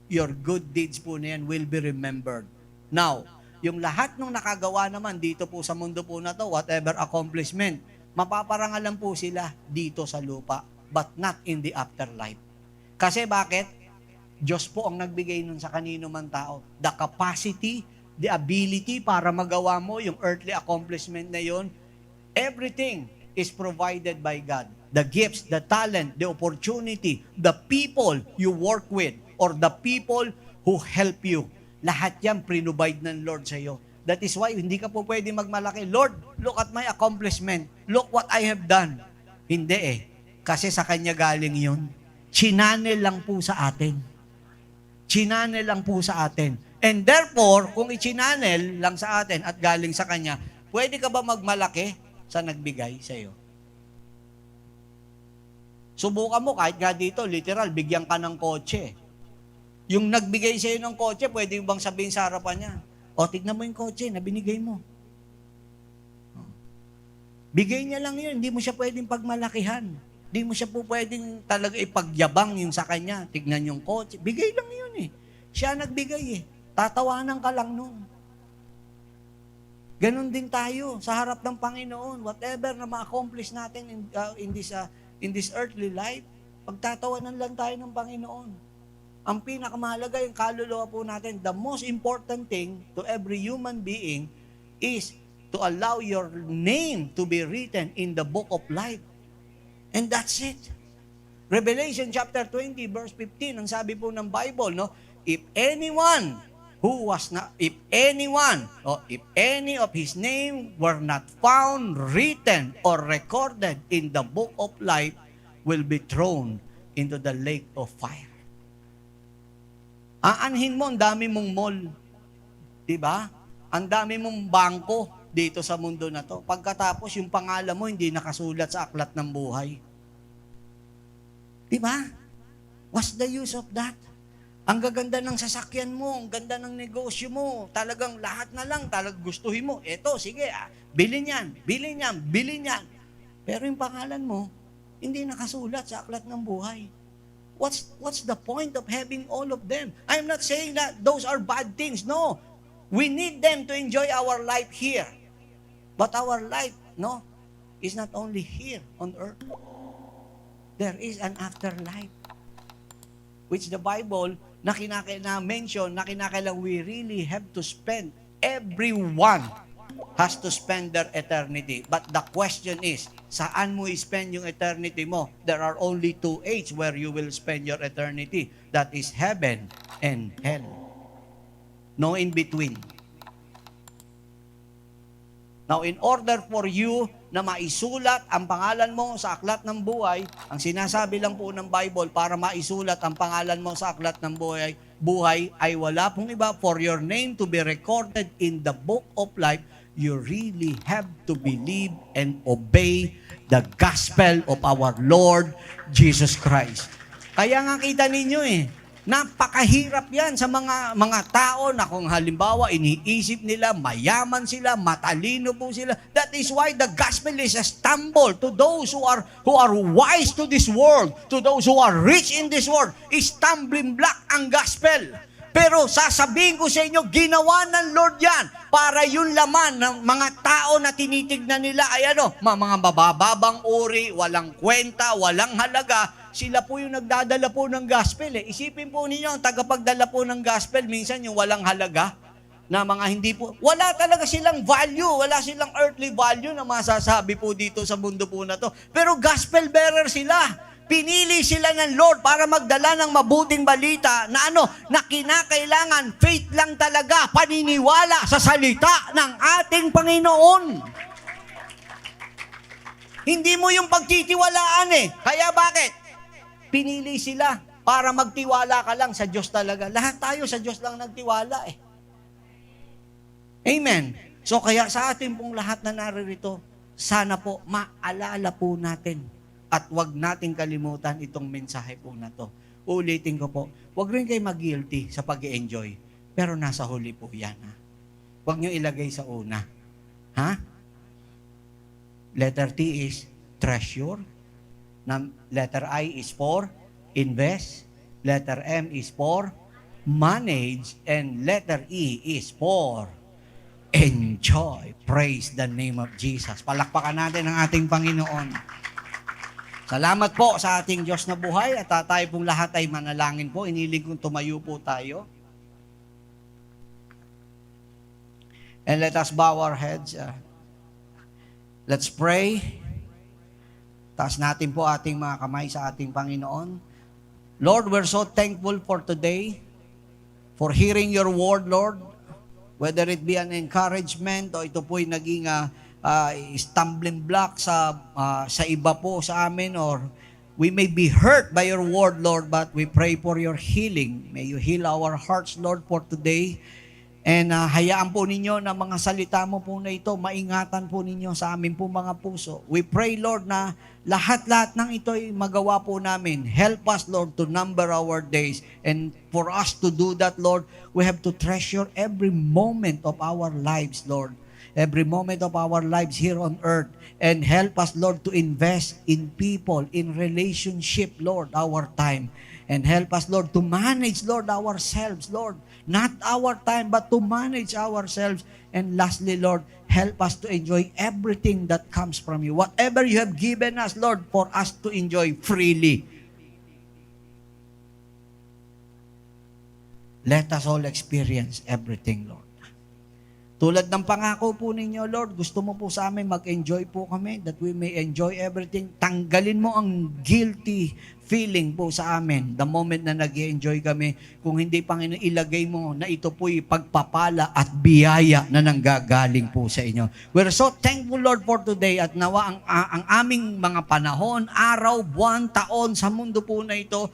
your good deeds po na yan will be remembered. Now, yung lahat ng nakagawa naman dito po sa mundo po na to, whatever accomplishment, mapaparangalan po sila dito sa lupa, but not in the afterlife. Kasi bakit? Diyos po ang nagbigay nun sa kanino man tao. The capacity, the ability para magawa mo yung earthly accomplishment na yun, everything is provided by God. The gifts, the talent, the opportunity, the people you work with, or the people who help you. Lahat yan prinubide ng Lord sa iyo. That is why hindi ka po pwede magmalaki. Lord, look at my accomplishment. Look what I have done. Hindi eh. Kasi sa Kanya galing yun. Chinanel lang po sa atin. Chinanel lang po sa atin. And therefore, kung i-chinanel lang sa atin at galing sa Kanya, pwede ka ba magmalaki sa nagbigay sa iyo? Subukan mo, kahit nga dito, literal, bigyan ka ng kotse. Yung nagbigay sa iyo ng kotse, pwede bang sabihin sa harapan niya, o tignan mo yung kotse na binigay mo. Bigay niya lang yun, hindi mo siya pwedeng pagmalakihan. Hindi mo siya po pwedeng talaga ipagyabang yung sa kanya. Tignan yung kotse. Bigay lang yun eh. Siya nagbigay eh. Tatawanan ka lang nun. Ganon din tayo sa harap ng Panginoon. Whatever na ma-accomplish natin in this earthly life, pagtatawanan lang tayo ng Panginoon. Ang pinakamahalaga yung kaluluwa po natin. The most important thing to every human being is to allow your name to be written in the book of life. And that's it. Revelation chapter 20 verse 15, ang sabi po ng Bible, no? If any of his name were not found written or recorded in the book of life, will be thrown into the lake of fire. Aanhin mo, ang dami mong mall. Diba? Ang dami mong bangko dito sa mundo na to. Pagkatapos, yung pangalan mo hindi nakasulat sa aklat ng buhay. Diba? What's the use of that? Ang gaganda ng sasakyan mo, ang ganda ng negosyo mo, talagang lahat na lang, talagang gustuhin mo. Eto, sige, bilhin yan, bilhin yan, bilhin yan. Pero yung pangalan mo, hindi nakasulat sa aklat ng buhay. What's the point of having all of them? I'm not saying that those are bad things. No. We need them to enjoy our life here. But our life, no, is not only here on earth. There is an afterlife. Which the Bible, na mention, na kinakailangan we really have to spend. Everyone has to spend their eternity. But the question is, saan mo i-spend yung eternity mo? There are only two age where you will spend your eternity. That is heaven and hell. No in between. Now, in order for you na maisulat ang pangalan mo sa aklat ng buhay, ang sinasabi lang po ng Bible, para maisulat ang pangalan mo sa aklat ng buhay ay wala pong iba. For your name to be recorded in the book of life, you really have to believe and obey the gospel of our Lord Jesus Christ. Kaya nga kita ninyo napakahirap yan sa mga tao na kung halimbawa iniisip nila, mayaman sila, matalino po sila. That is why the gospel is a stumble to those who are wise to this world, to those who are rich in this world. Stumbling block ang gospel. Pero sasabihin ko sa inyo, ginawa ng Lord yan para yung laman ng mga tao na tinitignan nila ay mga mabababang uri, walang kwenta, walang halaga. Sila po yung nagdadala po ng gospel. Isipin po ninyo, ang tagapagdala po ng gospel, minsan yung walang halaga, na mga hindi po, wala talaga silang value, wala silang earthly value na masasabi po dito sa mundo po na to. Pero gospel bearer sila. Pinili sila ng Lord para magdala ng mabuting balita na na kinakailangan faith lang talaga, paniniwala sa salita ng ating Panginoon. Hindi mo yung pagtitiwalaan Kaya bakit? Pinili sila para magtiwala ka lang sa Diyos talaga. Lahat tayo sa Diyos lang nagtiwala Amen. So kaya sa atin pong lahat na naririto, sana po maalala po natin at wag nating kalimutan itong mensahe po na to. Ulitin ko po, wag rin kayo mag-guilty sa pag-enjoy. Pero nasa huli po yan. Wag nyo ilagay sa una. Letter T is treasure. Letter I is for invest. Letter M is for manage. And letter E is for enjoy. Praise the name of Jesus. Palakpakan natin ang ating Panginoon. Salamat po sa ating Diyos na buhay at tayo pong lahat ay manalangin po. Inilig kong tumayo po tayo. And let us bow our heads. Let's pray. Taas natin po ating mga kamay sa ating Panginoon. Lord, we're so thankful for today, for hearing your word, Lord. Whether it be an encouragement o ito po'y naging stumbling block sa iba po sa amin, or we may be hurt by your word, Lord, but we pray for your healing. May you heal our hearts, Lord, for today. And hayaan po ninyo na mga salita mo po na ito, maingatan po ninyo sa amin po mga puso. We pray, Lord, na lahat-lahat ng ito ay magawa po namin. Help us, Lord, to number our days. And for us to do that, Lord, we have to treasure every moment of our lives, Lord. Every moment of our lives here on earth. And help us, Lord, to invest in people, in relationship, Lord, our time. And help us, Lord, to manage, Lord, ourselves, Lord. Not our time, but to manage ourselves. And lastly, Lord, help us to enjoy everything that comes from you. Whatever you have given us, Lord, for us to enjoy freely. Let us all experience everything, Lord. Tulad ng pangako po ninyo, Lord, gusto mo po sa amin, mag-enjoy po kami, that we may enjoy everything. Tanggalin mo ang guilty feeling po sa amin the moment na nag-enjoy kami. Kung hindi, Panginoon, ilagay mo na ito po'y pagpapala at biyaya na nanggagaling po sa inyo. We're so thankful, Lord, for today, at nawa ang aming mga panahon, araw, buwan, taon sa mundo po na ito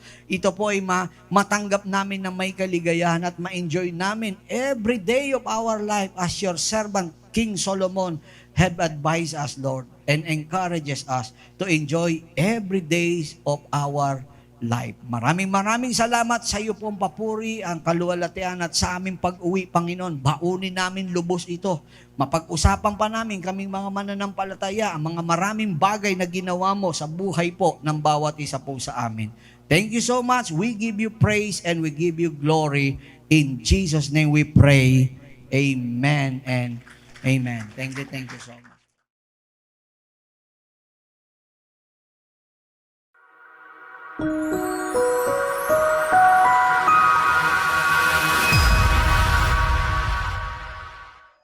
po ay matanggap namin na may kaligayahan at ma-enjoy namin every day of our life as your servant, King Solomon, have advised us, Lord, and encourages us to enjoy every days of our life. Maraming salamat sa iyo pong papuri, ang kaluwalhatian at sa aming pag-uwi, Panginoon. Baunin namin lubos ito. Mapag-usapan pa namin kaming mga mananampalataya, ang mga maraming bagay na ginawa mo sa buhay po ng bawat isa po sa amin. Thank you so much. We give you praise and we give you glory. In Jesus' name we pray. Amen and amen. Thank you so much.